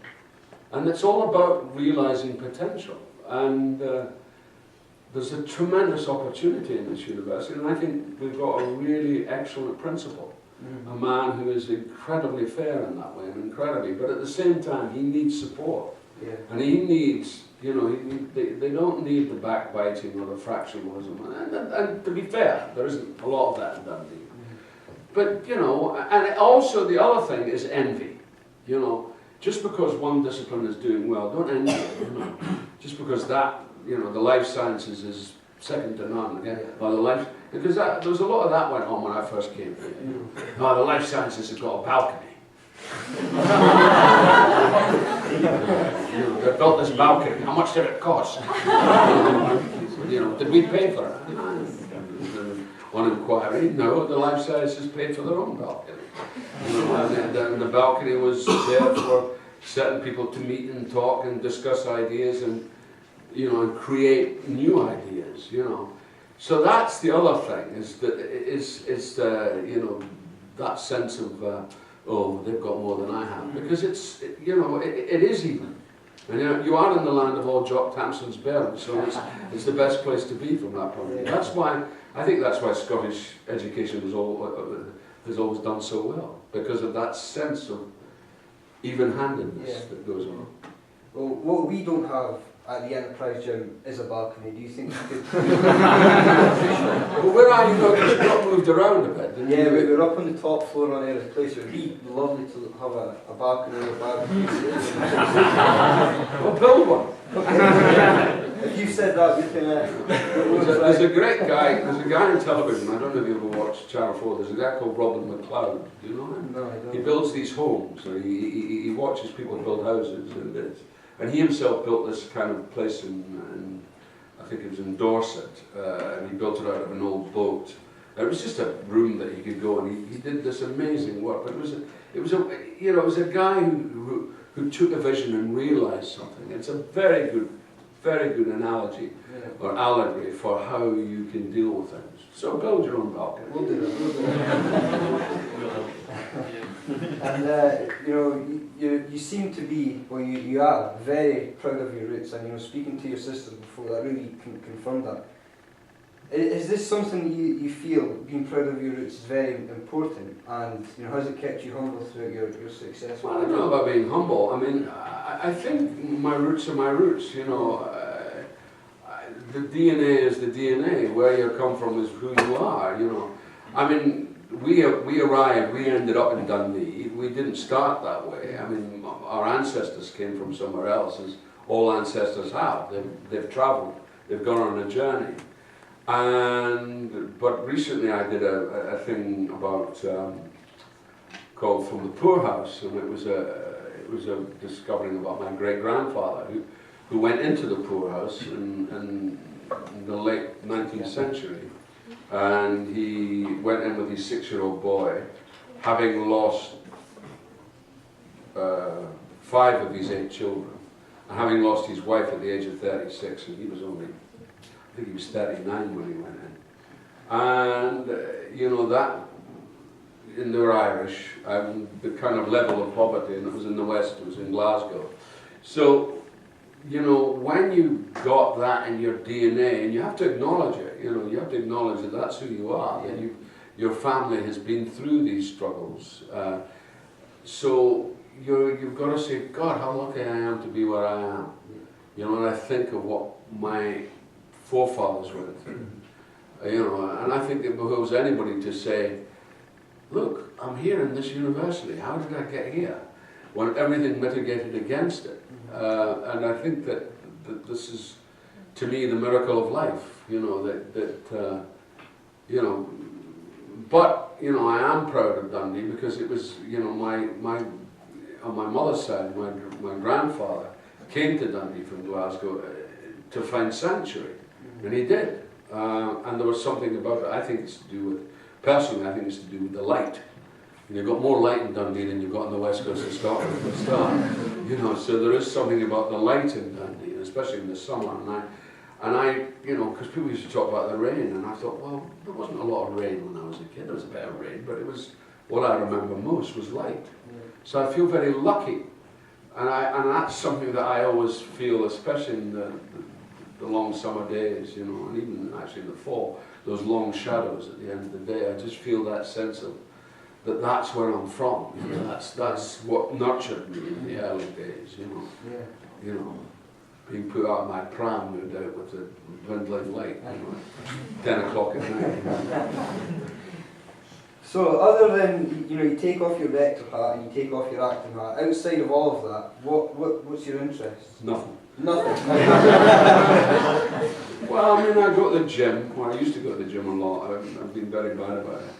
And it's all about realizing potential. And there's a tremendous opportunity in this university, and I think we've got a really excellent principal. A man who is incredibly fair in that way, and but at the same time, he needs support. And he needs, you know, they don't need the backbiting or the fractionalism. And to be fair, there isn't a lot of that in Dundee. But, you know, and also the other thing is envy. You know, just because one discipline is doing well, don't envy it, you know. Just because that, you know, the life sciences is second to none, because there was a lot of that went on when I first came here. Oh, the life sciences have got a balcony. You know, they built this balcony. How much did it cost? You know, did we pay for it? On inquiry, no, the life sciences paid for their own balcony. You know, and the balcony was there for certain people to meet and talk and discuss ideas, and you know, and create new ideas, you know. So that's the other thing, is that is the, you know, that sense of oh, they've got more than I have, because it's, you know, it is even. And you know, you are in the land of all Jock Tamson's parents, so it's the best place to be from that point of view. That's why, I think that's why Scottish education has always done so well, because of that sense of even-handedness that goes on. Well, what we don't have at the Enterprise Gym is a balcony. Do you think you could? Well, where are you now? Because you got moved around a bit, didn't you? Yeah, we're up on the top floor on Air's Place. It would be lovely to have a balcony or a barbecue. Well, build one. If you said that, we can... There's a great guy, there's a guy in television, I don't know if you ever watched Channel 4, there's a guy called Robin McLeod. Do you know him? No, I don't. He builds these homes, or he watches people build houses, and he himself built this kind of place in I think it was in Dorset, and he built it out of an old boat. It was just a room that he could go, and he did this amazing work. But it was a guy who took a vision and realised something. It's a very good analogy or allegory for how you can deal with things. So build your own balcony. We'll do that. And you know, you seem to be, well, you are very proud of your roots, and you know, speaking to your sister before, that really confirmed that. Is this something you feel being proud of your roots is very important, and you know, has it kept you humble throughout your success? Well, I don't know about being humble. I mean, I think my roots are my roots. You know, the DNA is the DNA. Where you come from is who you are. You know, I mean. We arrived, we ended up in Dundee. We didn't start that way. I mean, our ancestors came from somewhere else, as all ancestors have. They've travelled, they've gone on a journey. But recently I did a thing about, called From the Poorhouse, and it was a discovering about my great-grandfather who went into the poorhouse in the late 19th century. And he went in with his 6-year-old boy, having lost 5 of his 8 children, and having lost his wife at the age of 36, and he was only, I think he was 39 when he went in. And, you know, that, and they were Irish, and the kind of level of poverty, and it was in the West, it was in Glasgow. So, you know, when you got that in your DNA, and you have to acknowledge it, you know, you have to acknowledge that that's who you are, that your family has been through these struggles. So you've got to say, God, how lucky I am to be where I am. You know, and I think of what my forefathers went through. You know, and I think it behooves anybody to say, look, I'm here in this university, how did I get here? When everything mitigated against it. And I think that this is, to me, the miracle of life, you know, you know, but, you know, I am proud of Dundee because it was, you know, on my mother's side, my grandfather came to Dundee from Glasgow to find sanctuary, and he did. And there was something about it, I think it's to do with, personally, I think it's to do with the light. And you've got more light in Dundee than you've got on the west coast of Scotland at the start. You know, so there is something about the light in Dundee, especially in the summer. And I, you know, because people used to talk about the rain, and I thought, well, there wasn't a lot of rain when I was a kid. There was a bit of rain, but it was, what I remember most was light. So I feel very lucky. And that's something that I always feel, especially in the long summer days, you know, and even actually in the fall, those long shadows at the end of the day. I just feel that sense of that's where I'm from. You know, that's what nurtured me in the early days. You know, you know, being put out of my pram, no doubt, with the dwindling light. You know, 10 o'clock at night. So, other than, you know, you take off your rector hat and you take off your acting hat, outside of all of that, what's your interest? Nothing. Nothing. Well, I mean, I go to the gym. Well, I used to go to the gym a lot. I've been very bad about it.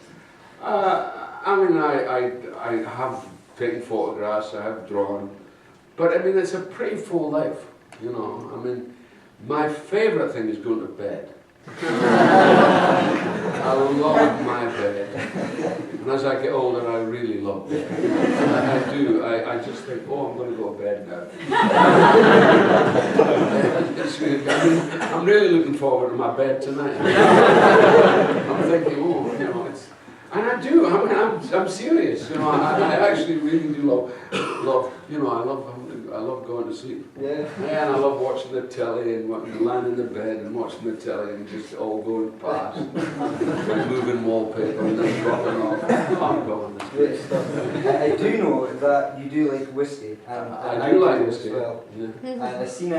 I mean, I have taken photographs, I have drawn, but I mean, it's a pretty full life, you know. I mean, my favourite thing is going to bed. I love my bed. And as I get older, I really love bed. I do. I just think, oh, I'm going to go to bed now. I'm really looking forward to my bed tonight. I'm thinking, oh, you know, it's... And I do. I mean, I'm serious. You know, I actually really do love. You know, I love going to sleep. Yeah. Yeah, and I love watching the telly and lying in the bed and watching the telly and just all going past, and moving wallpaper and then dropping off. I'm going. Great stuff. I do know that you do like whiskey. And I do like whiskey as well. Yeah. And I seen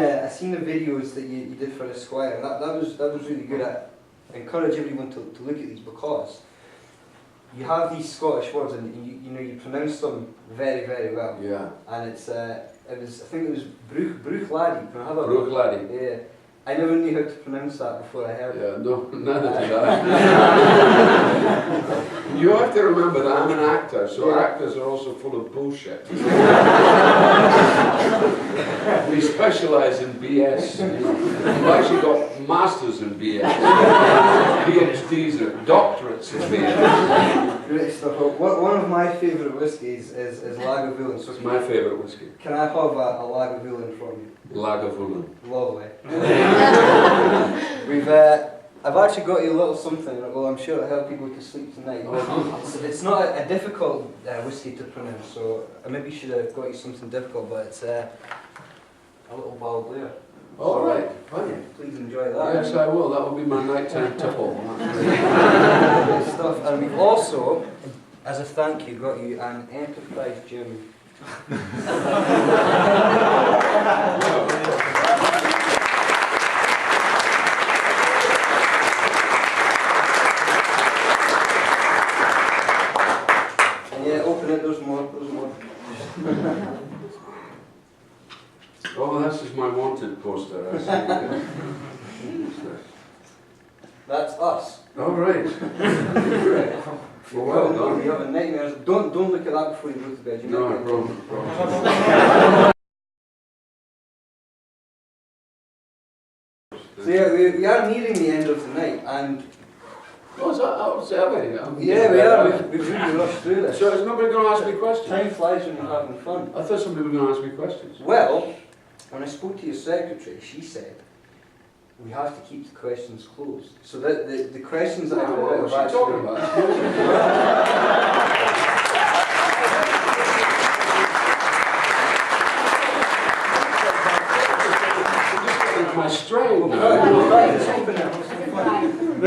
the videos that you did for Esquire. And that was really good. I encourage everyone to look at these because you have these Scottish words and you pronounce them very, very well. Yeah. And I think it was Bruchladi. Bruchladi. Yeah. I never knew how to pronounce that before I heard it. Yeah, no, neither did I. You have to remember that I'm an actor, so actors are also full of bullshit. We specialise in BS. You know. We've actually got masters in BS, PhDs or doctorates in BS. Great stuff. Well, one of my favourite whiskies is Lagavulin. So It's my favourite whiskey. Can I have a Lagavulin from you? Lagavulin. Lovely. I've actually got you a little something. Well, I'm sure it'll help you go to sleep tonight. It's not a difficult whiskey to pronounce, so I maybe should have got you something difficult, but it's a little Baldoir. All right, fine. Please enjoy that. Yes, I will. That will be my nighttime tipple. Good stuff. And we've also, as a thank you, got you an Enterprise gym. And yeah, open it. There's more. Oh, this is my wanted poster. I see. That's us. All right. Well, well done. You have a nightmare. Don't look at that before you go to bed. No, I promise. So yeah, we are nearing the end of the night, and Oh, is that early? yeah, we are. We've really rushed through this. So is nobody going to ask me questions? Time flies when you're having fun. I thought somebody was going to ask me questions. Well, when I spoke to your secretary, she said we have to keep the questions closed. So that the questions that I've What was she talking about? My strain.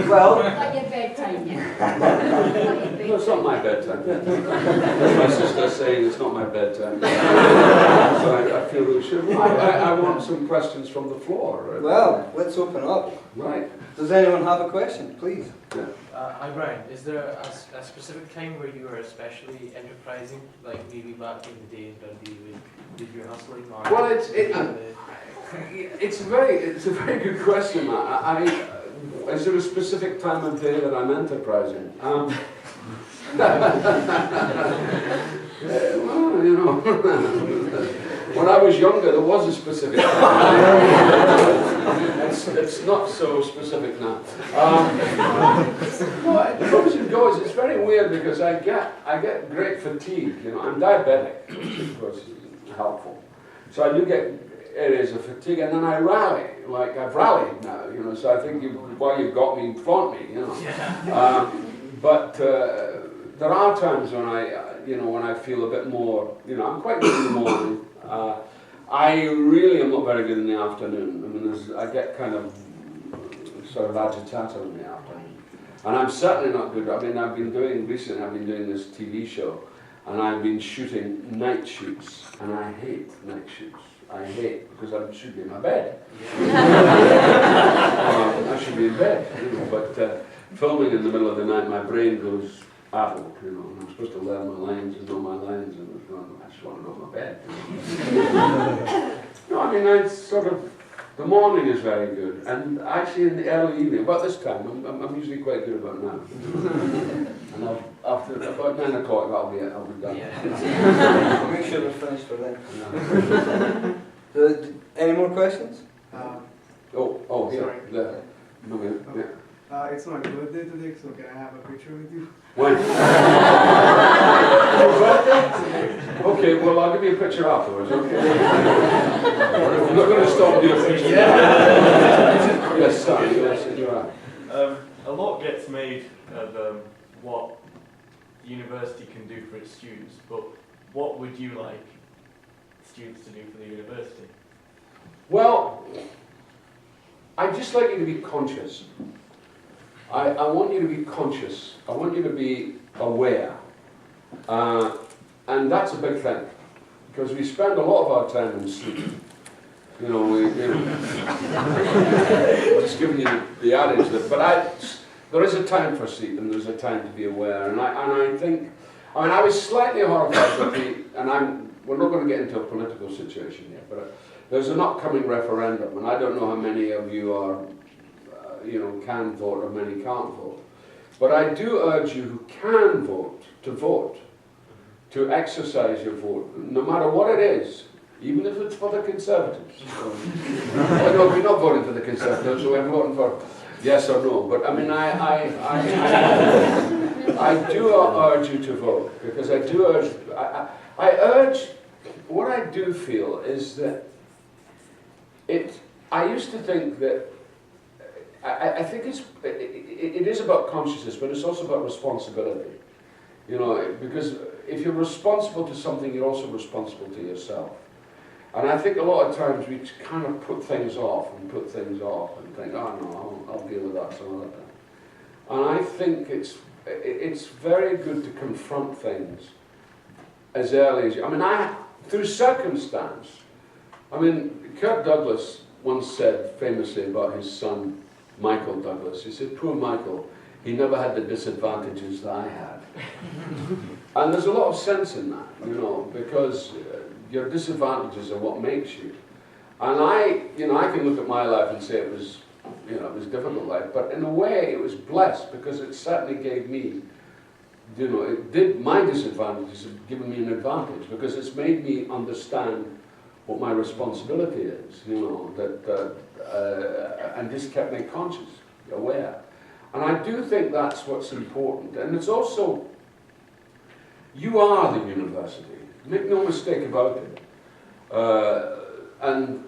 Well, Not your bedtime yet. No, it's not my bedtime. That's my sister saying it's not my bedtime. So I feel really sure. I want some questions from the floor. well, let's open up. Right. Does anyone have a question, please? Hi Brian, is there a specific time where you were especially enterprising, like maybe back in the day in Dundee with your hustling? Or Well, it's a very good question. Is there a specific time of day that I'm enterprising? Well, you know, when I was younger, there was a specific time. It's not so specific now. Well, the pros and cons, it's very weird because I get great fatigue. You know, I'm diabetic, which of course is helpful. So I do get areas of fatigue, and then I rally, like I've rallied now, you know, so I think while you've got me, flaunt me, you know. Yeah. But there are times when when I feel a bit more, you know, I'm quite good in the morning. I really am not very good in the afternoon. I mean, I get kind of sort of agitated in the afternoon. And I'm certainly not good. I mean, recently I've been doing this TV show, and I've been shooting night shoots, and I hate night shoots. I hate, because I should be in my bed. I should be in bed, you know, but filming in the middle of the night, my brain goes addled, you know, and I'm supposed to learn my lines and know my lines, and I just want to go to my bed. No, I mean, it's sort of, the morning is very good, and actually in the early evening, about this time, I'm usually quite good about now. And after about 9 o'clock, I'll be done. Yeah. I'll make sure we're finished for then. Any more questions? Here. Sorry. There. Okay. Yeah. It's my birthday today, so can I have a picture with you? When? Okay, well, I'll give you a picture afterwards, okay? I'm not going to stop you. Yes, sorry, yes, you're right. A lot gets made of what the university can do for its students, but what would you like students to do for the university? Well, I'd just like you to be conscious. I want you to be conscious. I want you to be aware. And that's a big thing. Because we spend a lot of our time in sleep. You know, just giving you the adage that, but there is a time for sleep and there's a time to be aware. And I think, I was slightly horrified with we're not going to get into a political situation here, but there's an upcoming referendum, and I don't know how many of you are, can vote or many can't vote. But I do urge you who can vote, to exercise your vote, no matter what it is, even if it's for the Conservatives. Oh, no, we're not voting for the Conservatives, so we're voting for yes or no. But I mean, I do urge you to vote, because I do urge, what I do feel is that I used to think that, I think it is about consciousness, but it's also about responsibility. You know, because if you're responsible to something, you're also responsible to yourself. And I think a lot of times we kind of put things off and think, oh no, I'll deal with that some other time. And I think it's very good to confront things as early as through circumstance. Kirk Douglas once said famously about his son, Michael Douglas, he said, poor Michael, he never had the disadvantages that I had. And there's a lot of sense in that, because your disadvantages are what makes you. And I can look at my life and say it was a difficult life, but in a way it was blessed, because it certainly gave me, my disadvantages have given me an advantage, because it's made me understand what my responsibility is, and just kept me conscious, aware. And I do think that's what's important. And it's also, you are the university. Make no mistake about it. And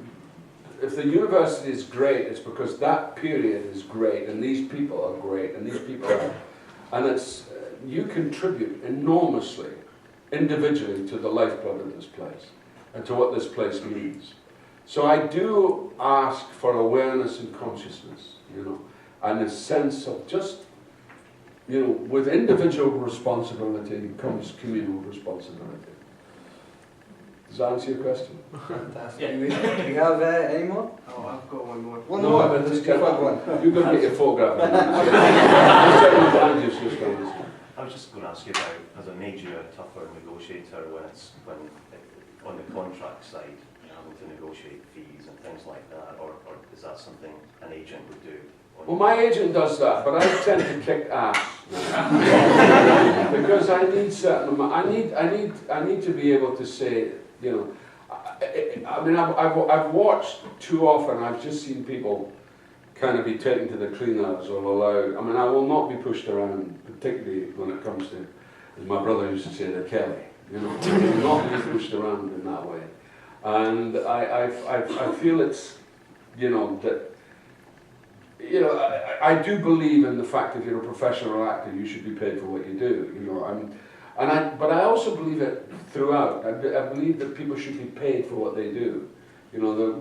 if the university is great, it's because that period is great, and these people are great, and these people are, and you contribute enormously, individually, to the lifeblood of this place, and to what this place means. So I do ask for awareness and consciousness, and a sense of just, with individual responsibility comes communal responsibility. Does that answer your question? Fantastic. Yeah. Do we have any more? Oh, I've got one more. One more. Let's get one. You go get your photograph. I was just going to ask you about, as a major, tougher negotiator when on the contract side, having to negotiate fees and things like that, or is that something an agent would do? Well, my agent does that, but I tend to kick ass because I need certain. I need to be able to say, I've watched too often. I've just seen people kind of be taken to the cleaners or allowed. I will not be pushed around, particularly when it comes to, as my brother used to say, the Kelly. Not be pushed around in that way. And I feel it's, that. I do believe in the fact that you're a professional actor, you should be paid for what you do. But I also believe it throughout. I believe that people should be paid for what they do. We're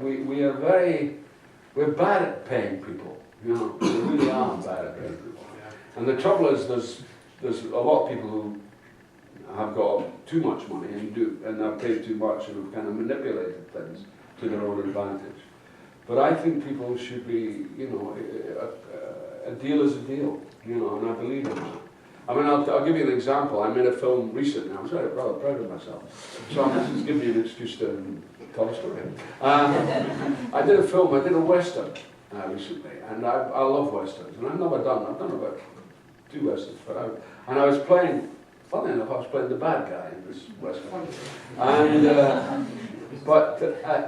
bad at paying people. We really are bad at paying people. And the trouble is, there's a lot of people who have got too much money and are paid too much and have kind of manipulated things to their own advantage. But I think people should be, a deal is a deal, and I believe in that. I'll give you an example. I made a film recently. I was rather proud of myself. So this is giving me an excuse to tell a story. I did a Western recently, and I love Westerns, and I've done about 2 Westerns, and I was playing, funny enough, I was playing the bad guy in this Western.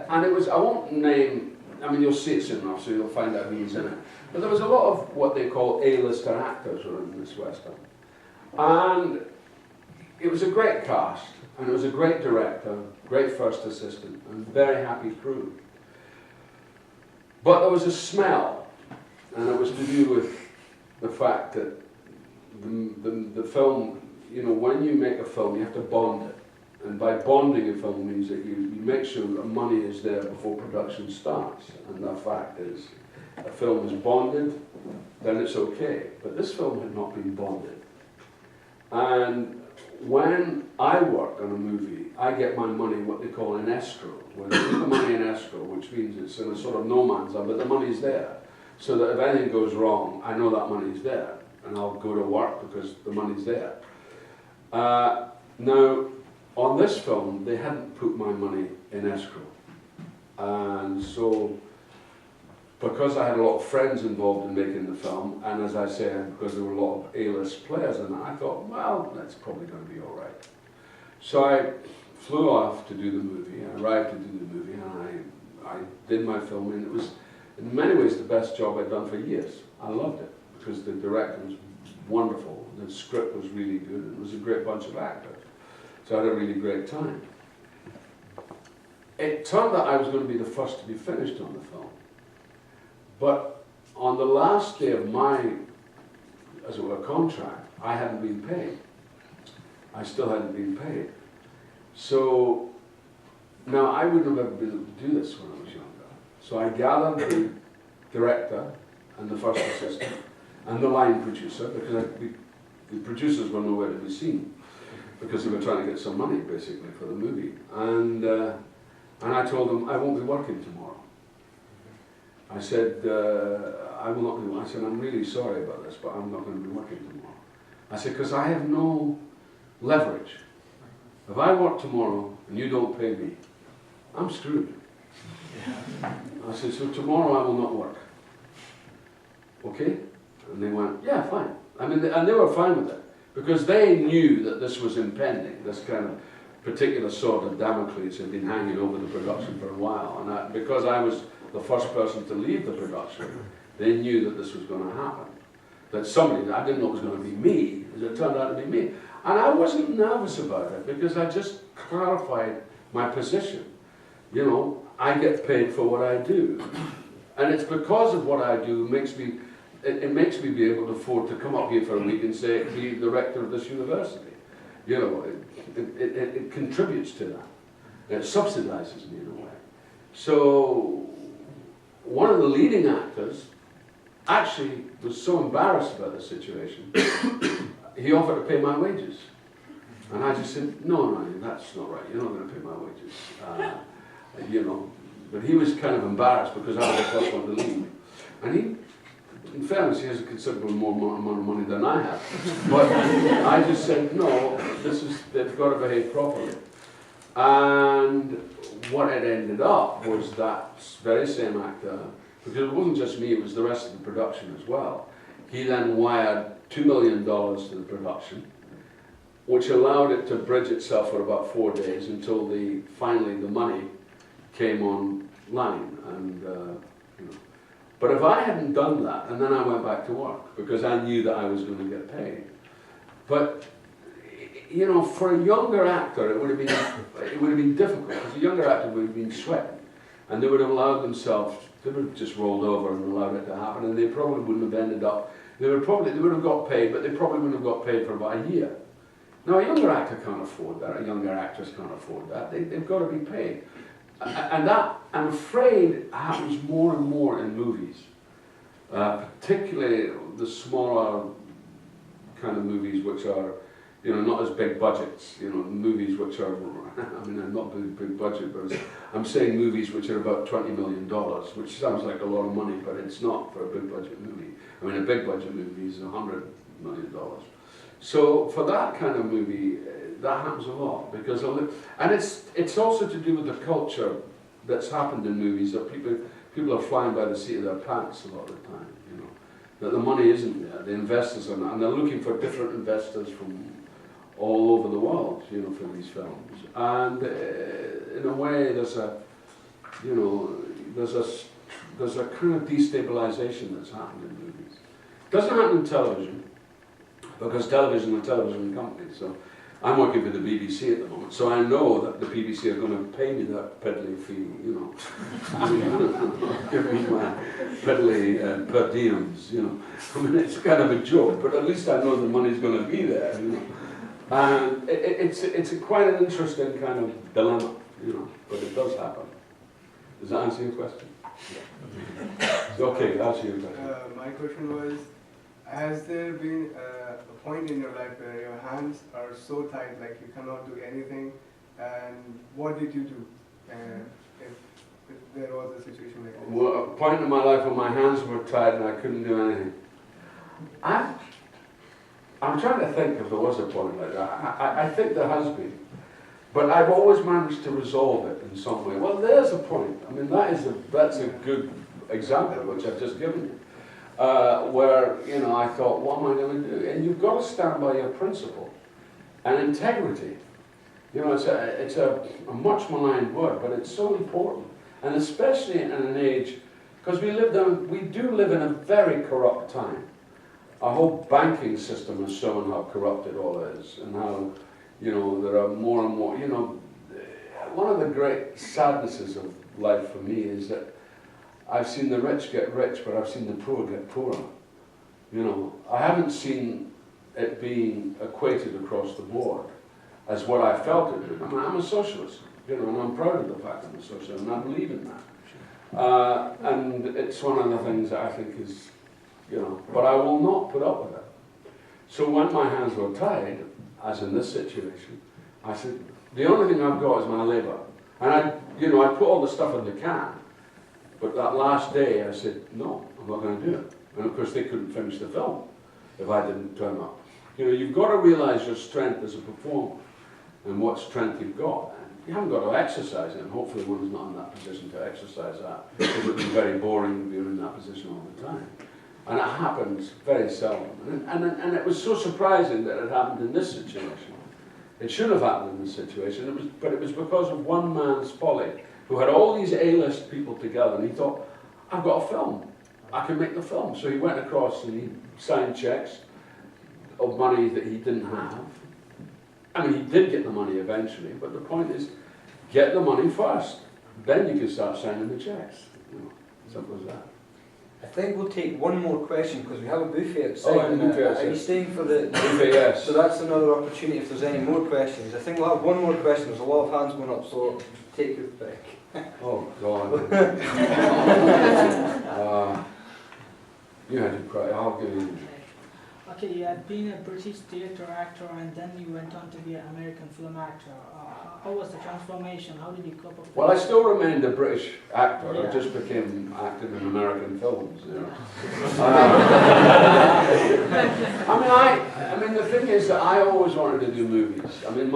And it was, I won't name, you'll see it soon enough, so you'll find out who he's in it. But there was a lot of what they call A-lister actors were in this Western. And it was a great cast, and it was a great director, great first assistant, and very happy crew. But there was a smell, and it was to do with the fact that the film, you know, when you make a film, you have to bond it. And by bonding a film means that you make sure that money is there before production starts. And the fact is, a film is bonded, then it's okay. But this film had not been bonded. And when I work on a movie, I get my money what they call an escrow, where they put the money in escrow, which means it's in a sort of no man's land, but the money's there. So that if anything goes wrong, I know that money's there, and I'll go to work because the money's there. Now, on this film, they hadn't put my money in escrow. And so, because I had a lot of friends involved in making the film, and as I said, because there were a lot of A-list players in it, I thought, well, that's probably going to be all right. So I flew off to do the movie, I arrived to do the movie, and I did my film, and it was, in many ways, the best job I'd done for years. I loved it, because the director was wonderful, the script was really good, and it was a great bunch of actors. So I had a really great time. It turned out I was going to be the first to be finished on the film. But on the last day of my, as it were, contract, I hadn't been paid. I still hadn't been paid. So, now I wouldn't have ever been able to do this when I was younger. So I gathered the director and the first assistant and the line producer, because the producers were nowhere to be seen, because they were trying to get some money, basically, for the movie. And I told them, I won't be working tomorrow. I said, I will not be, I said, I'm really sorry about this, but I'm not going to be working tomorrow. I said, because I have no leverage. If I work tomorrow and you don't pay me, I'm screwed. I said, so tomorrow I will not work. Okay? And they went, yeah, fine. I mean, and they were fine with it, because they knew that this was impending, this kind of particular sort of Damocles had been hanging over the production for a while. And because I was the first person to leave the production, they knew that this was going to happen. That somebody, I didn't know it was going to be me, as it turned out to be me. And I wasn't nervous about it, because I just clarified my position. You know, I get paid for what I do. And it's because of what I do, it makes me be able to afford to come up here for a week and say, be the rector of this university. You know, it contributes to that. It subsidizes me in a way. So, one of the leading actors actually was so embarrassed about the situation, he offered to pay my wages. And I just said, no, that's not right, you're not going to pay my wages. You know, but he was kind of embarrassed because I was the first one to leave. And he, in fairness, he has a considerable more amount of money than I have. But I just said, no, they've got to behave properly. And what had ended up was that very same actor, because it wasn't just me, it was the rest of the production as well. He then wired $2 million to the production, which allowed it to bridge itself for about 4 days until finally the money came online. And, you know. But if I hadn't done that, and then I went back to work, because I knew that I was going to get paid. But, you know, for a younger actor, it would have been difficult, because a younger actor would have been sweating, and they would have allowed themselves, they would have just rolled over and allowed it to happen, and they probably wouldn't have ended up, they would have got paid, but they probably wouldn't have got paid for about a year. Now, a younger actor can't afford that, a younger actress can't afford that, they've got to be paid. And that, I'm afraid, happens more and more in movies, particularly the smaller kind of movies which are, you know, not as big budgets, you know, movies which are, I mean, I'm not big budget, but I'm saying movies which are about $20 million, which sounds like a lot of money, but it's not for a big budget movie. I mean, a big budget movie is $100 million. So for that kind of movie, that happens a lot, because, and it's also to do with the culture that's happened in movies, that people are flying by the seat of their pants a lot of the time, you know, that the money isn't there, the investors are not, and they're looking for different investors from all over the world, you know, for these films. And in a way, there's a there's a kind of destabilization that's happened in movies. It doesn't happen in television, because television are television companies. So I'm working for the BBC at the moment, so I know that the BBC are going to pay me that piddly fee, you know. Give me my piddly per diems, you know. I mean, it's kind of a joke, but at least I know the money's going to be there, you know. And it's quite an interesting kind of dilemma, you know, but it does happen. Does that answer your question? Okay, answer your question. My question was, has there been a point in your life where your hands are so tight, like you cannot do anything, and what did you do if there was a situation like that? Well, a point in my life when my hands were tied and I couldn't do anything. I'm trying to think if there was a point like that. I think there has been. But I've always managed to resolve it in some way. Well, there's a point. I mean, that's a good example, which I've just given you. Where, you know, I thought, what am I going to do? And you've got to stand by your principle and integrity. You know, it's a much maligned word, but it's so important. And especially in an age, because we do live in a very corrupt time. Our whole banking system has shown how corrupt it all is, and how, you know, there are more and more, you know, one of the great sadnesses of life for me is that I've seen the rich get rich, but I've seen the poor get poorer. You know, I haven't seen it being equated across the board as what I felt it would. I mean, I'm a socialist, you know, and I'm proud of the fact I'm a socialist, and I believe in that. And it's one of the things that I think is, you know, but I will not put up with it. So when my hands were tied, as in this situation, I said, the only thing I've got is my labour. And I put all the stuff in the can. But that last day I said, no, I'm not going to do it. And of course they couldn't finish the film if I didn't turn up. You know, you've got to realise your strength as a performer and what strength you've got. You haven't got to exercise it, and hopefully one's not in that position to exercise that. It would be very boring if you're in that position all the time. And it happens very seldom. And it was so surprising that it happened in this situation. It should have happened in this situation, but it was because of one man's folly, who had all these A-list people together, and he thought, I've got a film. I can make the film. So he went across and he signed checks of money that he didn't have. I mean, he did get the money eventually, but the point is, get the money first. Then you can start signing the checks. You know, simple as that. I think we'll take one more question because we have a buffet outside. Oh, and are you staying for the buffet? Yes. So that's another opportunity if there's any more questions. I think we'll have one more question. There's a lot of hands going up, so take your pick. Oh, God. You had to cry. I'll give you. Okay, you had been a British theatre actor and then you went on to be an American film actor. How was the transformation? How did you cope up with Well, I still remained a British actor. Yeah. I just became acting in American films. You know. I mean, the thing is that I always wanted to do movies. I mean,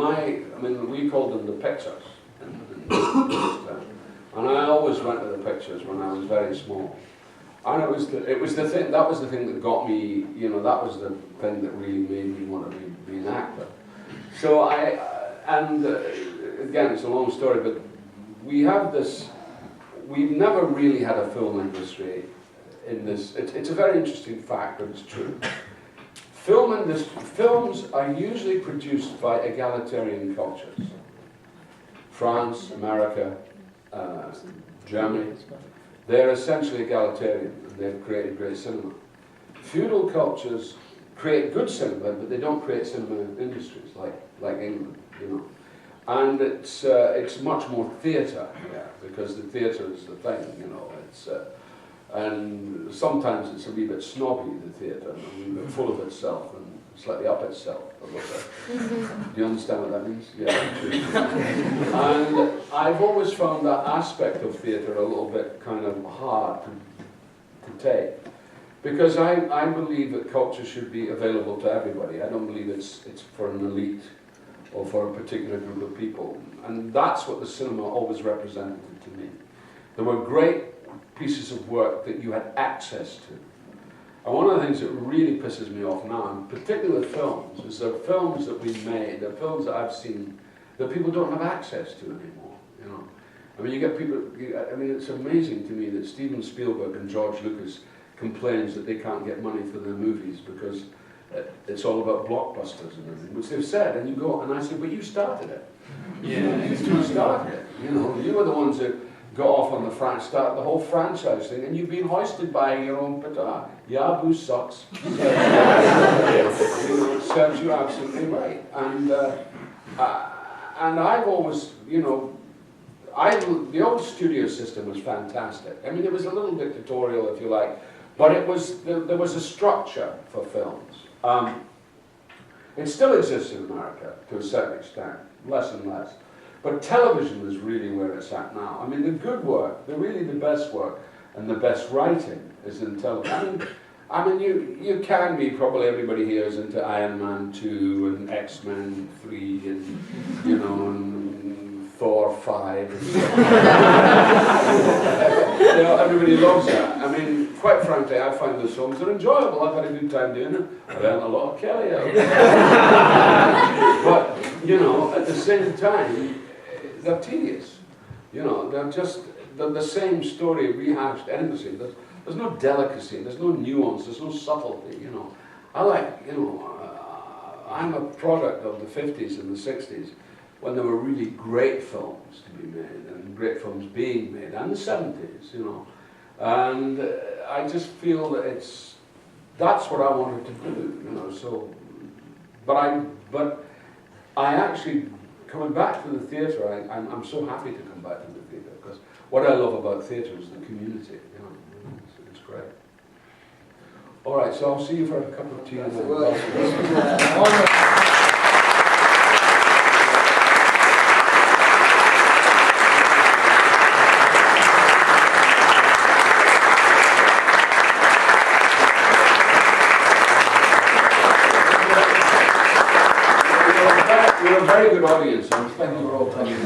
we called them the pictures, and I always went to the pictures when I was very small. And it was the thing. That was the thing that got me. You know, that was the thing that really made me want to be an actor. So again, it's a long story, but we have this. We've never really had a film industry in this. It's a very interesting fact, but it's true. Films are usually produced by egalitarian cultures. France, America, Germany. They're essentially egalitarian, and they've created great cinema. Feudal cultures create good cinema, but they don't create cinema industries like England, you know. And it's much more theatre, yeah, because the theatre is the thing, you know. And sometimes it's a wee bit snobby, the theatre, and a wee bit full of itself and slightly up itself a little bit. Do you understand what that means? Yeah. And I've always found that aspect of theatre a little bit kind of hard to take, because I believe that culture should be available to everybody. I don't believe it's for an elite or for a particular group of people. And that's what the cinema always represented to me. There were great pieces of work that you had access to. And one of the things that really pisses me off now, and particularly with films, is there are films that we've made, there are films that I've seen that people don't have access to anymore. You know, I mean, you get people, I mean, it's amazing to me that Steven Spielberg and George Lucas complains that they can't get money for their movies because it's all about blockbusters and everything, which they've said, and you go, and I said, but you started it. Yeah. You started it. You know, you were the ones that got off on the start the whole franchise thing, and you've been hoisted by your own petard. Yabu sucks. You know, it serves you absolutely right. And I've always, you know, the old studio system was fantastic. I mean, it was a little dictatorial, if you like, but it was there was a structure for films. It still exists in America to a certain extent, less and less. But television is really where it's at now. I mean, the good work, really the best work, and the best writing is in television. I mean, you can be, probably everybody here is into Iron Man 2 and X-Men 3 and, you know, and Thor 5. And you know, everybody loves that. I mean, quite frankly, I find those songs are enjoyable. I've had a good time doing it. I learned a lot of Kelly out. But, you know, at the same time, they're tedious. You know, they're the same story rehashed endlessly. There's no delicacy, there's no nuance, there's no subtlety, you know. I like, you know, I'm a product of the 50s and the 60s when there were really great films to be made and great films being made, and the 70s, you know. And I just feel that that's what I wanted to do, you know, so, but I actually, coming back to the theatre, I'm so happy to come back to the theatre, because what I love about theatre is the community, you know, it's great. All right, so I'll see you for a cup of tea. You're a very good audience, and thank you for all coming.